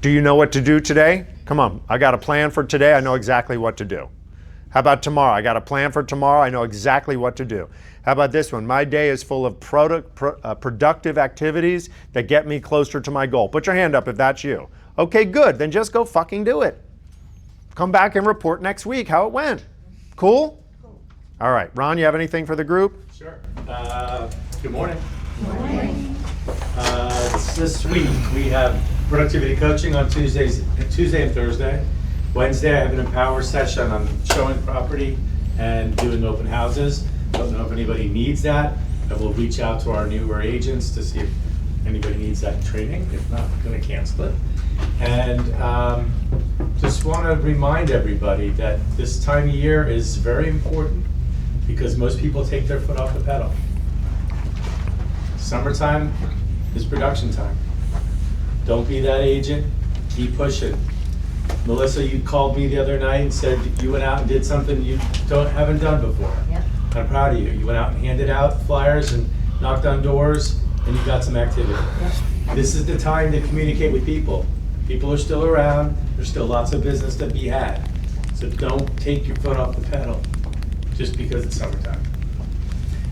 Do you know what to do today? Come on, I got a plan for today. I know exactly what to do. How about tomorrow? I got a plan for tomorrow. I know exactly what to do. How about this one? My day is full of productive activities that get me closer to my goal. Put your hand up if that's you. Okay, good. Then just go fucking do it. Come back and report next week how it went. Cool? All right. Ron, you have anything for the group? Sure. Good morning. Good morning. This week we have productivity coaching on Tuesday and Thursday. Wednesday I have an Empower session on showing property and doing open houses. Don't know if anybody needs that. I will reach out to our newer agents to see if anybody needs that training. If not, I'm going to cancel it. And just want to remind everybody that this time of year is very important because most people take their foot off the pedal. Summertime is production time. Don't be that agent. Keep pushing. Melissa, you called me the other night and said you went out and did something you haven't done before. Yep. I'm proud of you. You went out and handed out flyers and knocked on doors and you got some activity. Yep. This is the time to communicate with people. People are still around. There's still lots of business to be had. So don't take your foot off the pedal just because it's summertime.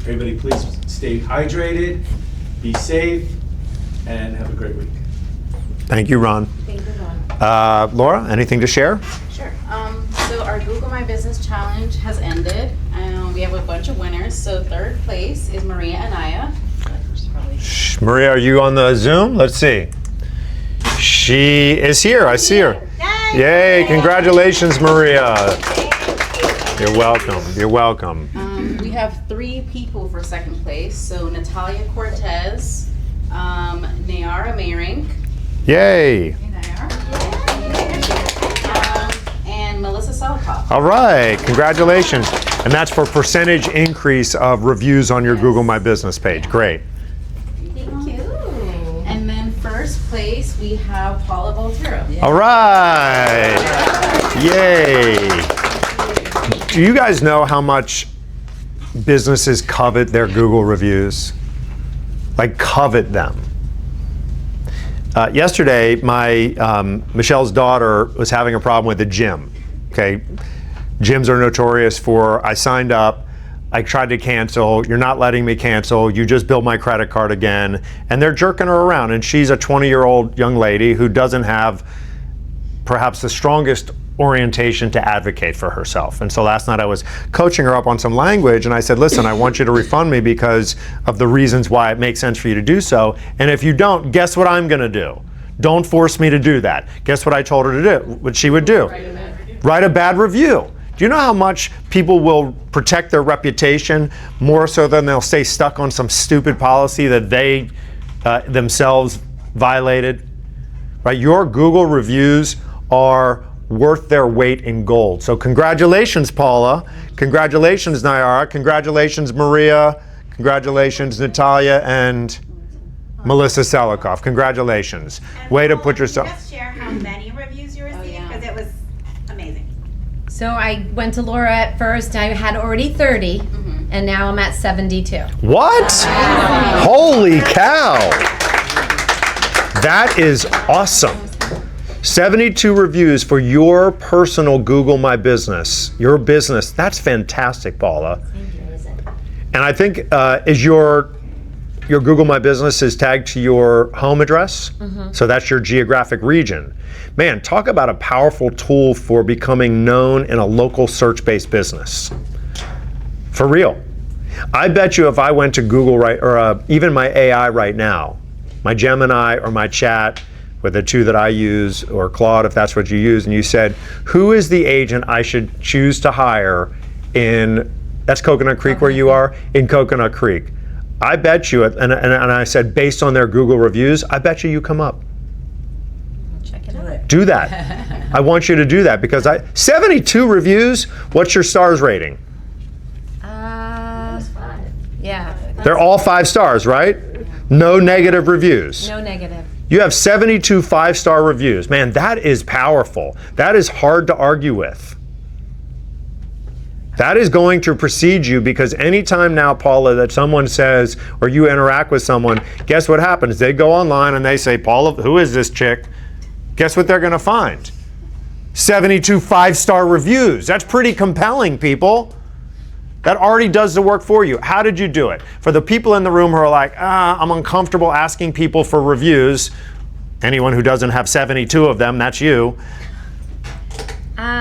Everybody please stay hydrated, be safe, and have a great week. Thank you, Ron. Thank you, Ron. Laura, anything to share? Sure. So our Google My Business Challenge has ended. We have a bunch of winners. So third place is Maria Anaya. Shh, Maria, are you on the Zoom? Let's see. She is here. I see her. Yay! Congratulations, Maria. You're welcome. You're welcome. We have 3 people for second place. So Natalia Cortez, Nayara Mayring, Yay! and Melissa Solikoff. All right, congratulations. And that's for percentage increase of reviews on your Google My Business page. Great. Thank you. And then first place we have Paula Voltero. All right. Yay. Do you guys know how much businesses covet their Google reviews? Like covet them. Yesterday, Michelle's daughter was having a problem with the gym. Okay, gyms are notorious for, I signed up, I tried to cancel, you're not letting me cancel, you just billed my credit card again, and they're jerking her around. And she's a 20-year-old young lady who doesn't have perhaps the strongest orientation to advocate for herself. And so last night I was coaching her up on some language, and I said, listen, I want you to refund me because of the reasons why it makes sense for you to do so. And if you don't, guess what I'm gonna do? Don't force me to do that. Guess what I told her to do, what she would do? Write a bad review. Do you know how much people will protect their reputation more so than they'll stay stuck on some stupid policy that they themselves violated? Right? Your Google reviews are worth their weight in gold. So congratulations, Paula. Congratulations, Nayara. Congratulations, Maria. Congratulations, Natalia and Melissa Salikoff. Congratulations. Way to put yourself. Just share how many reviews you received because it was amazing. So I went to Laura at first. I had already 30, and now I'm at 72. What? Holy cow. That is awesome. 72 reviews for your personal Google My Business. Your business. That's fantastic, Paula. And I think is your Google My Business is tagged to your home address? So that's your geographic region. Man, talk about a powerful tool for becoming known in a local search-based business. For real. I bet you if I went to Google or even my AI right now, my Gemini or my chat, with the 2 that I use, or Claude if that's what you use, and you said, who is the agent I should choose to hire in, that's Coconut Creek where you are? In Coconut Creek. I bet you, and I said based on their Google reviews, I bet you come up. Check it out. Do that. I want you to do that because 72 reviews, what's your stars rating? Yeah. They're all 5 stars, right? No negative reviews. No negative. You have 72 5-star reviews. Man, that is powerful. That is hard to argue with. That is going to precede you because anytime now, Paula, that someone says, or you interact with someone, guess what happens? They go online and they say, Paula, who is this chick? Guess what they're going to find? 72 5-star reviews. That's pretty compelling, people. That already does the work for you. How did you do it? For the people in the room who are like, I'm uncomfortable asking people for reviews, anyone who doesn't have 72 of them, that's you.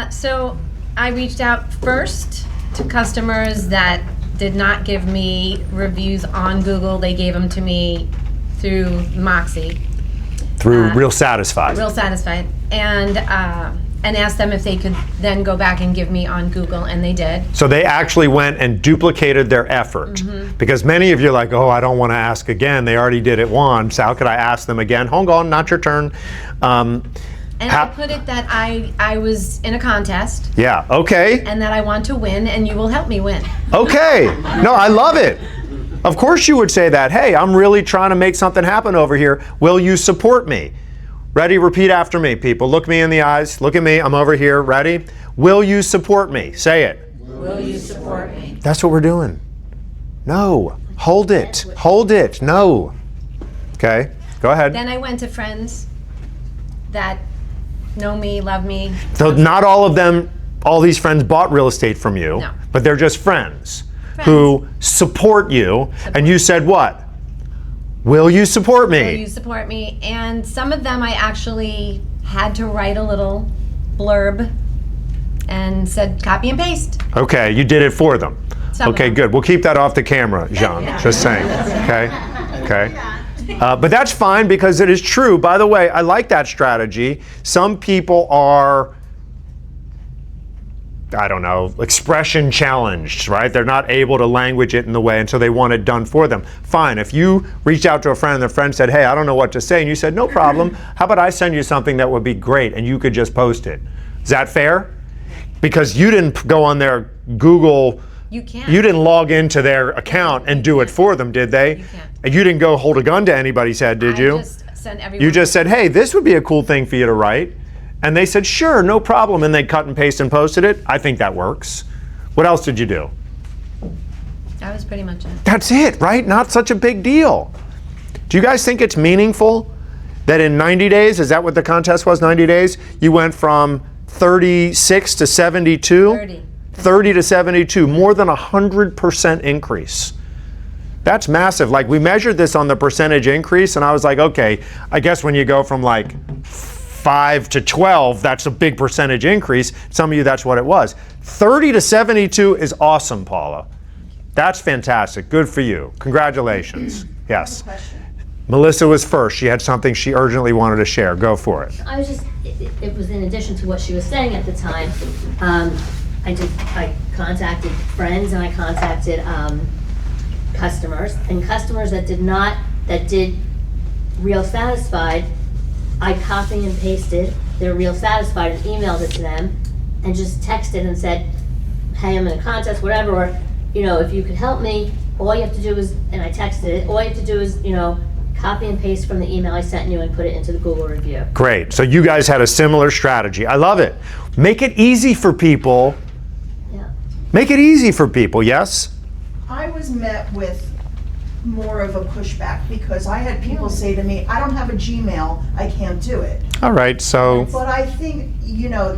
So I reached out first to customers that did not give me reviews on Google. They gave them to me through Moxie. Through Real Satisfied. Real Satisfied. And asked them if they could then go back and give me on Google, and they did. So they actually went and duplicated their effort. Because many of you are like, oh, I don't want to ask again. They already did it once. How could I ask them again? Hold on, not your turn. And I put it that I was in a contest. Yeah, okay. And that I want to win, and you will help me win. Okay. No, I love it. Of course you would say that. Hey, I'm really trying to make something happen over here. Will you support me? Ready? Repeat after me, people. Look me in the eyes. Look at me. I'm over here. Ready? Will you support me? Say it. Will you support me? That's what we're doing. No. Hold it. Hold it. No. Okay. Go ahead. Then I went to friends that know me, love me. So not all of them, all these friends bought real estate from you, No. but they're just friends who support you. And you said what? Will you support me? Will you support me? And some of them I actually had to write a little blurb and said copy and paste. Okay, you did it for them. Some of Okay, them. good. We'll keep that off the camera, Jean. Just saying. Okay? Okay. But that's fine because it is true. By the way, I like that strategy. Some people are, I don't know, expression challenged, right? They're not able to language it in the way, and so they want it done for them. Fine. If you reached out to a friend and the friend said, hey, I don't know what to say, and you said, no problem. How about I send you something that would be great, and you could just post it? Is that fair? Because you didn't go on their Google. You can't. You didn't log into their account and do it for them, did they? You can't. And you didn't go hold a gun to anybody's head, did you? I just sent everyone. You just said, hey, this would be a cool thing for you to write. And they said, sure, no problem. And they cut and paste and posted it. I think that works. What else did you do? That was pretty much it. That's it, right? Not such a big deal. Do you guys think it's meaningful that in 90 days, is that what the contest was, 90 days? You went from 36 to 72? 30. 30 to 72, more than 100% increase. That's massive. Like, we measured this on the percentage increase, and I was like, okay, I guess when you go from like 5 to 12, that's a big percentage increase. Some of you, that's what it was. 30 to 72 is awesome, Paula. That's fantastic. Good for you. Congratulations. Yes. Melissa was first. She had something she urgently wanted to share. Go for it. I was just, it was in addition to what she was saying at the time. I contacted friends and I contacted customers, and customers that did Real Satisfied, I copy and pasted their Real Satisfied and emailed it to them and just texted and said, hey, I'm in a contest, whatever, or, if you could help me, all you have to do is, and I texted it, all you have to do is, copy and paste from the email I sent you and put it into the Google review. Great. So you guys had a similar strategy. I love it. Make it easy for people. Yeah. Make it easy for people, yes? I was met with more of a pushback because I had people say to me, I don't have a Gmail, I can't do it. All right, so. But I think,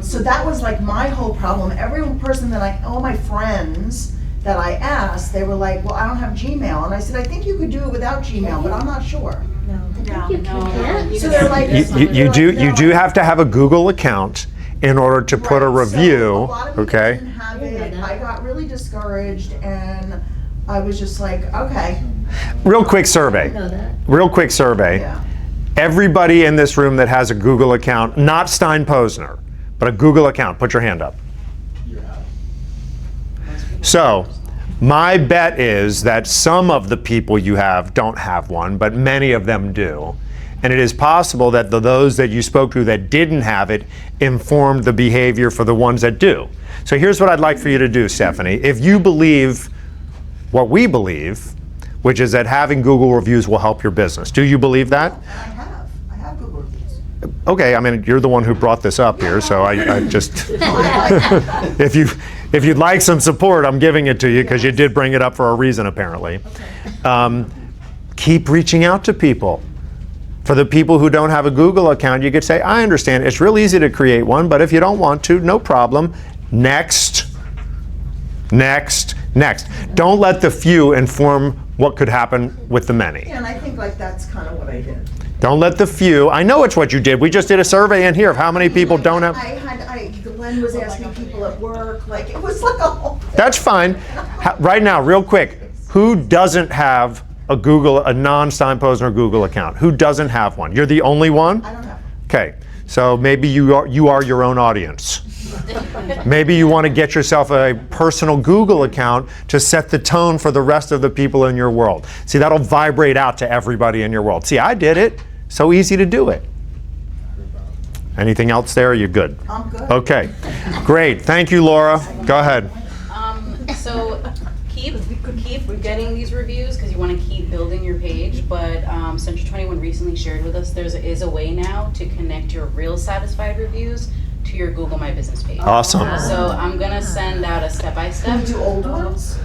so that was like my whole problem. Every person all my friends that I asked, they were like, well, I don't have Gmail. And I said, I think you could do it without Gmail, but I'm not sure. So they're like, You do have to have a Google account in order to put a review, so a lot of people okay? didn't have it. I got really discouraged and I was just like, okay. Real quick survey. Real quick survey. Yeah. Everybody in this room that has a Google account, not Stein Posner, but a Google account, put your hand up. So, my bet is that some of the people you have don't have one, but many of them do. And it is possible that those that you spoke to that didn't have it informed the behavior for the ones that do. So here's what I'd like for you to do, Stephanie. If you believe what we believe, which is that having Google reviews will help your business. Do you believe that? I have Google reviews. Okay, I mean, you're the one who brought this up here, so I just, if you'd like some support, I'm giving it to you because you did bring it up for a reason, apparently. Keep reaching out to people. For the people who don't have a Google account, you could say, I understand, it's real easy to create one, but if you don't want to, no problem. Next, next, next. Don't let the few inform what could happen with the many. Yeah, and I think like that's kind of what I did. Don't let the few, I know it's what you did. We just did a survey in here of how many people don't have. Glenn was asking people at work, like it was like a whole. That's fine. Right now, real quick, who doesn't have a non-Steinposner Google account? Who doesn't have one? You're the only one? I don't have one. Okay, so maybe you are your own audience. Maybe you want to get yourself a personal Google account to set the tone for the rest of the people in your world. See, that'll vibrate out to everybody in your world. See, I did it. So easy to do it. Anything else there? Are you good? I'm good. Okay, great. Thank you, Laura. Go ahead. So keep getting these reviews because you want to keep building your page. But Central 21 recently shared with us there is a way now to connect your real satisfied reviews to your Google My Business page. Awesome. So I'm gonna send out a step-by-step. Do old ones?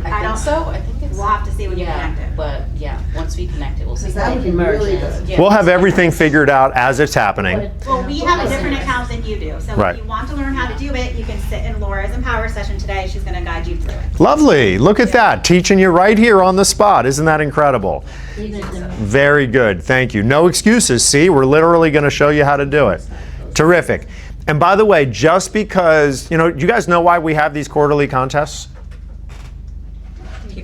I think so. I think it's. We'll have to see when you connect it. But yeah, once we connect it, we'll see. That would be really good. Yeah. We'll have everything figured out as it's happening. Well, we have a different account than you do. So Right. if you want to learn how to do it, you can sit in Laura's Empower session today. She's going to guide you through it. Lovely. Look at that. Teaching you right here on the spot. Isn't that incredible? Very good. Thank you. No excuses. See, we're literally going to show you how to do it. Terrific. And by the way, just because, you you guys know why we have these quarterly contests? To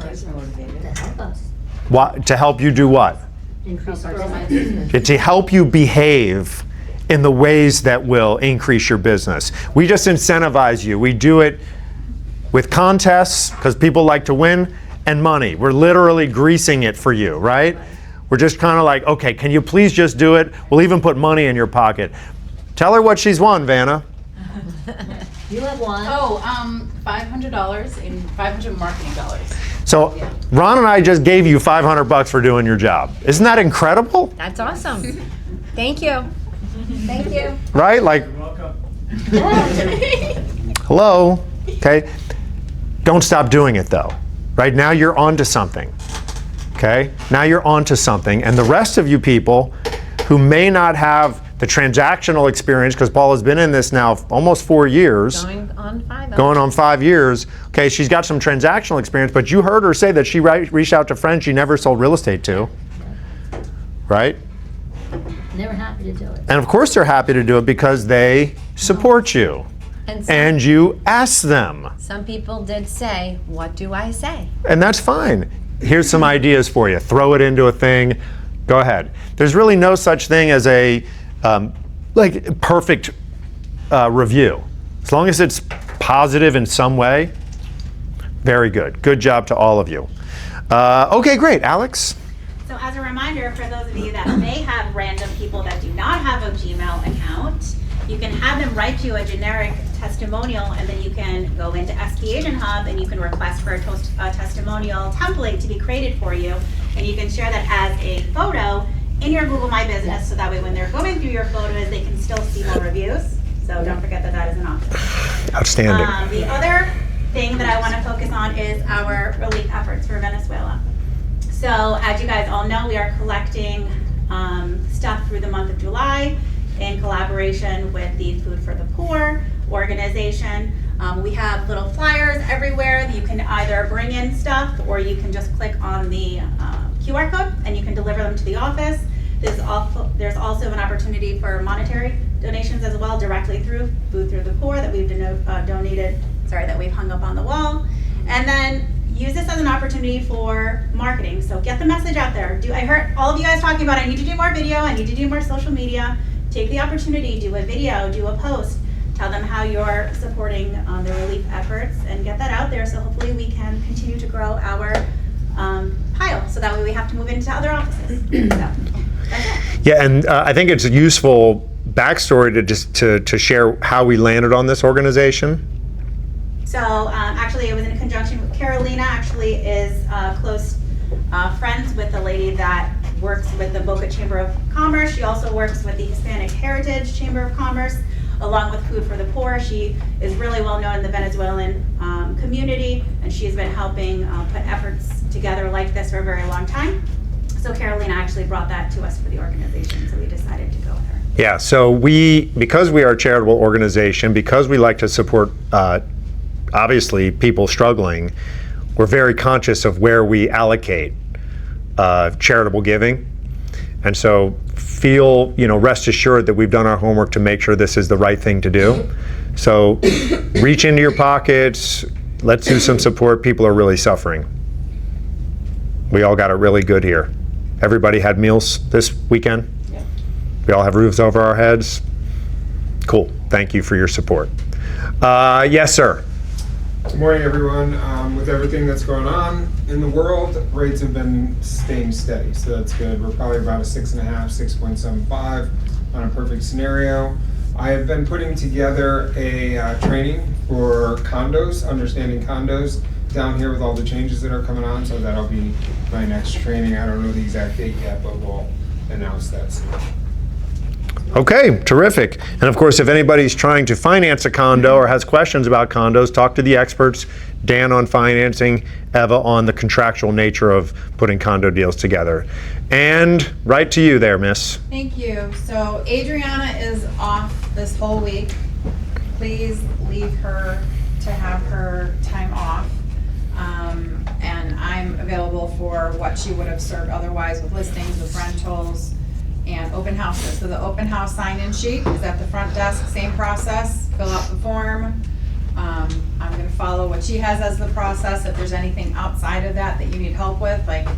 help us. To help you do what? Increase our business. To help you behave in the ways that will increase your business. We just incentivize you. We do it with contests because people like to win, and money. We're literally greasing it for you, right? We're just kind of like, okay, can you please just do it? We'll even put money in your pocket. Tell her what she's won, Vanna. You have one. Oh, $500 in 500 marketing dollars. So Ron and I just gave you $500 for doing your job. Isn't that incredible? That's awesome. Thank you. Thank you. Right? Like, hello? Okay? Don't stop doing it though. Right now you're on to something. Okay? Now you're on to something. And the rest of you people who may not have the transactional experience, because Paula's been in this now almost 4 years. Going on 5 years. Okay, she's got some transactional experience, but you heard her say that she reached out to friends she never sold real estate to. Right? They're happy to do it. And of course they're happy to do it because they support you. And you ask them. Some people did say, what do I say? And that's fine. Here's some ideas for you. Throw it into a thing. Go ahead. There's really no such thing as a perfect review. As long as it's positive in some way, very good. Good job to all of you. Okay, great. Alex? So as a reminder, for those of you that may have random people that do not have a Gmail account, you can have them write you a generic testimonial, and then you can go into SP Agent Hub and you can request for a testimonial template to be created for you, and you can share that as a photo in your Google My Business, so that way when they're going through your photos, they can still see more reviews. So don't forget that that is an option. Outstanding. The other thing that I want to focus on is our relief efforts for Venezuela. So as you guys all know, we are collecting stuff through the month of July in collaboration with the Food for the Poor organization. We have little flyers everywhere that you can either bring in stuff or you can just click on the QR code and you can deliver them to the office. There's also an opportunity for monetary donations as well, directly through Food for the Poor that we've that we've hung up on the wall. And then use this as an opportunity for marketing. So get the message out there. I heard all of you guys talking about I need to do more video, I need to do more social media. Take the opportunity, do a video, do a post, tell them how you're supporting the relief efforts and get that out there so hopefully we can continue to grow our pile so that way we have to move into other offices. So, that's it. Yeah, and I think it's a useful backstory to just to share how we landed on this organization. So actually it was in conjunction with Carolina, actually is close friends with the lady that works with the Boca Chamber of Commerce. She also works with the Hispanic Heritage Chamber of Commerce, along with Food for the Poor. She is really well known in the Venezuelan community, and she's been helping put efforts together like this for a very long time. So Carolina actually brought that to us for the organization, so we decided to go with her. Yeah, so because we are a charitable organization, because we like to support, obviously, people struggling, we're very conscious of where we allocate charitable giving. And so rest assured that we've done our homework to make sure this is the right thing to do. So reach into your pockets, let's do some support. People are really suffering. We all got it really good here. Everybody had meals this weekend? Yeah. We all have roofs over our heads? Cool, thank you for your support. Yes, sir. Good morning, everyone. With everything that's going on in the world, rates have been staying steady, so that's good. We're probably about a 6.5, 6.75 on a perfect scenario. I have been putting together a training for condos, understanding condos, down here with all the changes that are coming on, so that'll be my next training. I don't know the exact date yet, but we'll announce that soon. Okay, terrific. And of course, if anybody's trying to finance a condo or has questions about condos, talk to the experts. Dan on financing, Eva on the contractual nature of putting condo deals together. And right to you there, miss. Thank you. So Adriana is off this whole week. Please leave her to have her time off. And I'm available for what she would have served otherwise with listings, with rentals, and open houses. So the open house sign-in sheet is at the front desk, same process, fill out the form. I'm gonna follow what she has as the process. If there's anything outside of that that you need help with, like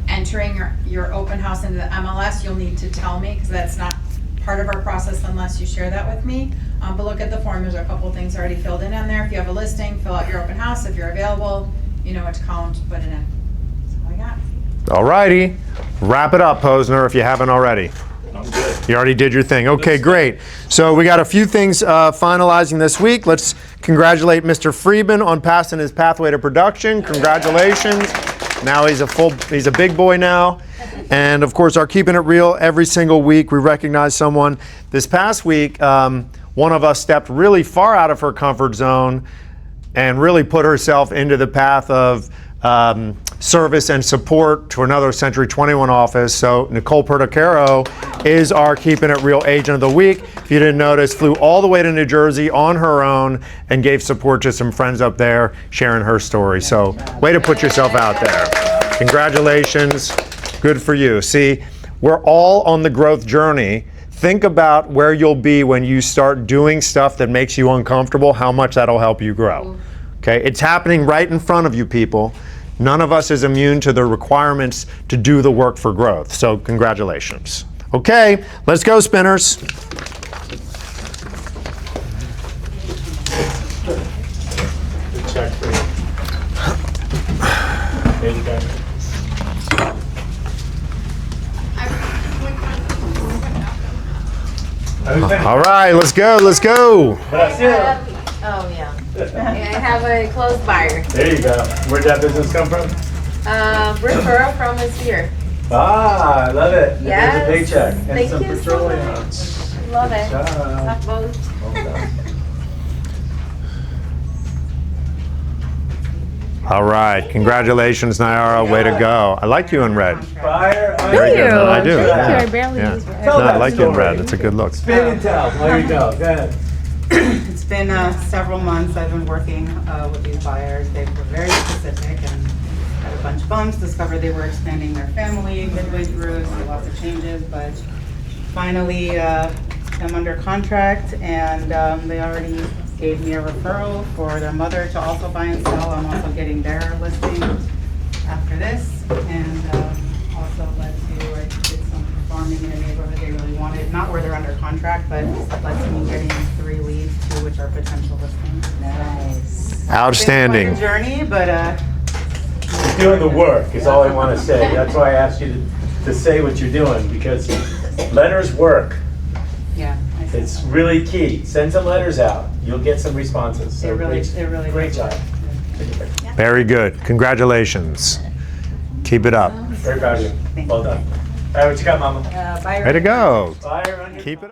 entering your open house into the MLS, you'll need to tell me, because that's not part of our process unless you share that with me. But look at the form, there's a couple things already filled in there. If you have a listing, fill out your open house. If you're available, you know what to call them to put it in. That's all I got. All righty, wrap it up, Posner, if you haven't already. I'm good. You already did your thing. Okay, great. So we got a few things finalizing this week. Let's congratulate Mr. Friedman on passing his pathway to production. Congratulations. Now he's a big boy now. And of course, our Keeping It Real every single week, we recognize someone. This past week, one of us stepped really far out of her comfort zone and really put herself into the path of service and support to another Century 21 office. So Nicole Perticaro is our Keeping It Real Agent of the Week. If you didn't notice, flew all the way to New Jersey on her own and gave support to some friends up there sharing her story. So way to put yourself out there. Congratulations, good for you. See, we're all on the growth journey. Think about where you'll be when you start doing stuff that makes you uncomfortable, how much that'll help you grow. Okay, it's happening right in front of you, people. None of us is immune to the requirements to do the work for growth. So congratulations. Okay, let's go, spinners. Good check for you. There you go. All right, let's go, let's go. Oh, yeah. I have a close buyer. There you go. Where'd that business come from? Referral from a sphere. Ah, I love it. Yes. There's a paycheck and Thank some you so petroleum. much. Love it. Good job. Top boat. Well done. All right, congratulations, Nyara, way to go. I like you in red. Fire. Very good. I do. Thank Yeah. you. I barely Yeah. use red. No, I like you in red. It's a good look. Spin and tell. There you go. Go ahead. It's been several months I've been working with these buyers. They were very specific and had a bunch of bumps, discovered they were expanding their family midway through, so lots of changes, but finally I'm under contract and they already gave me a referral for their mother to also buy and sell. I'm also getting their listing after this, and also led to, I did some farming in a neighborhood they really wanted, not where they're under contract, but led to me getting 3 leads, 2 which are potential listings. Nice. Outstanding. It's been quite a journey, but You're doing the work is all I want to say. That's why I asked you to say what you're doing, because letters work. yeah. It's really key. Send some letters out. You'll get some responses. So It really great does job. work. Very good. Congratulations. Keep it up. Very proud of you. Well done. All right, what you got, Mama? Way to go. Fire on your Keep it up.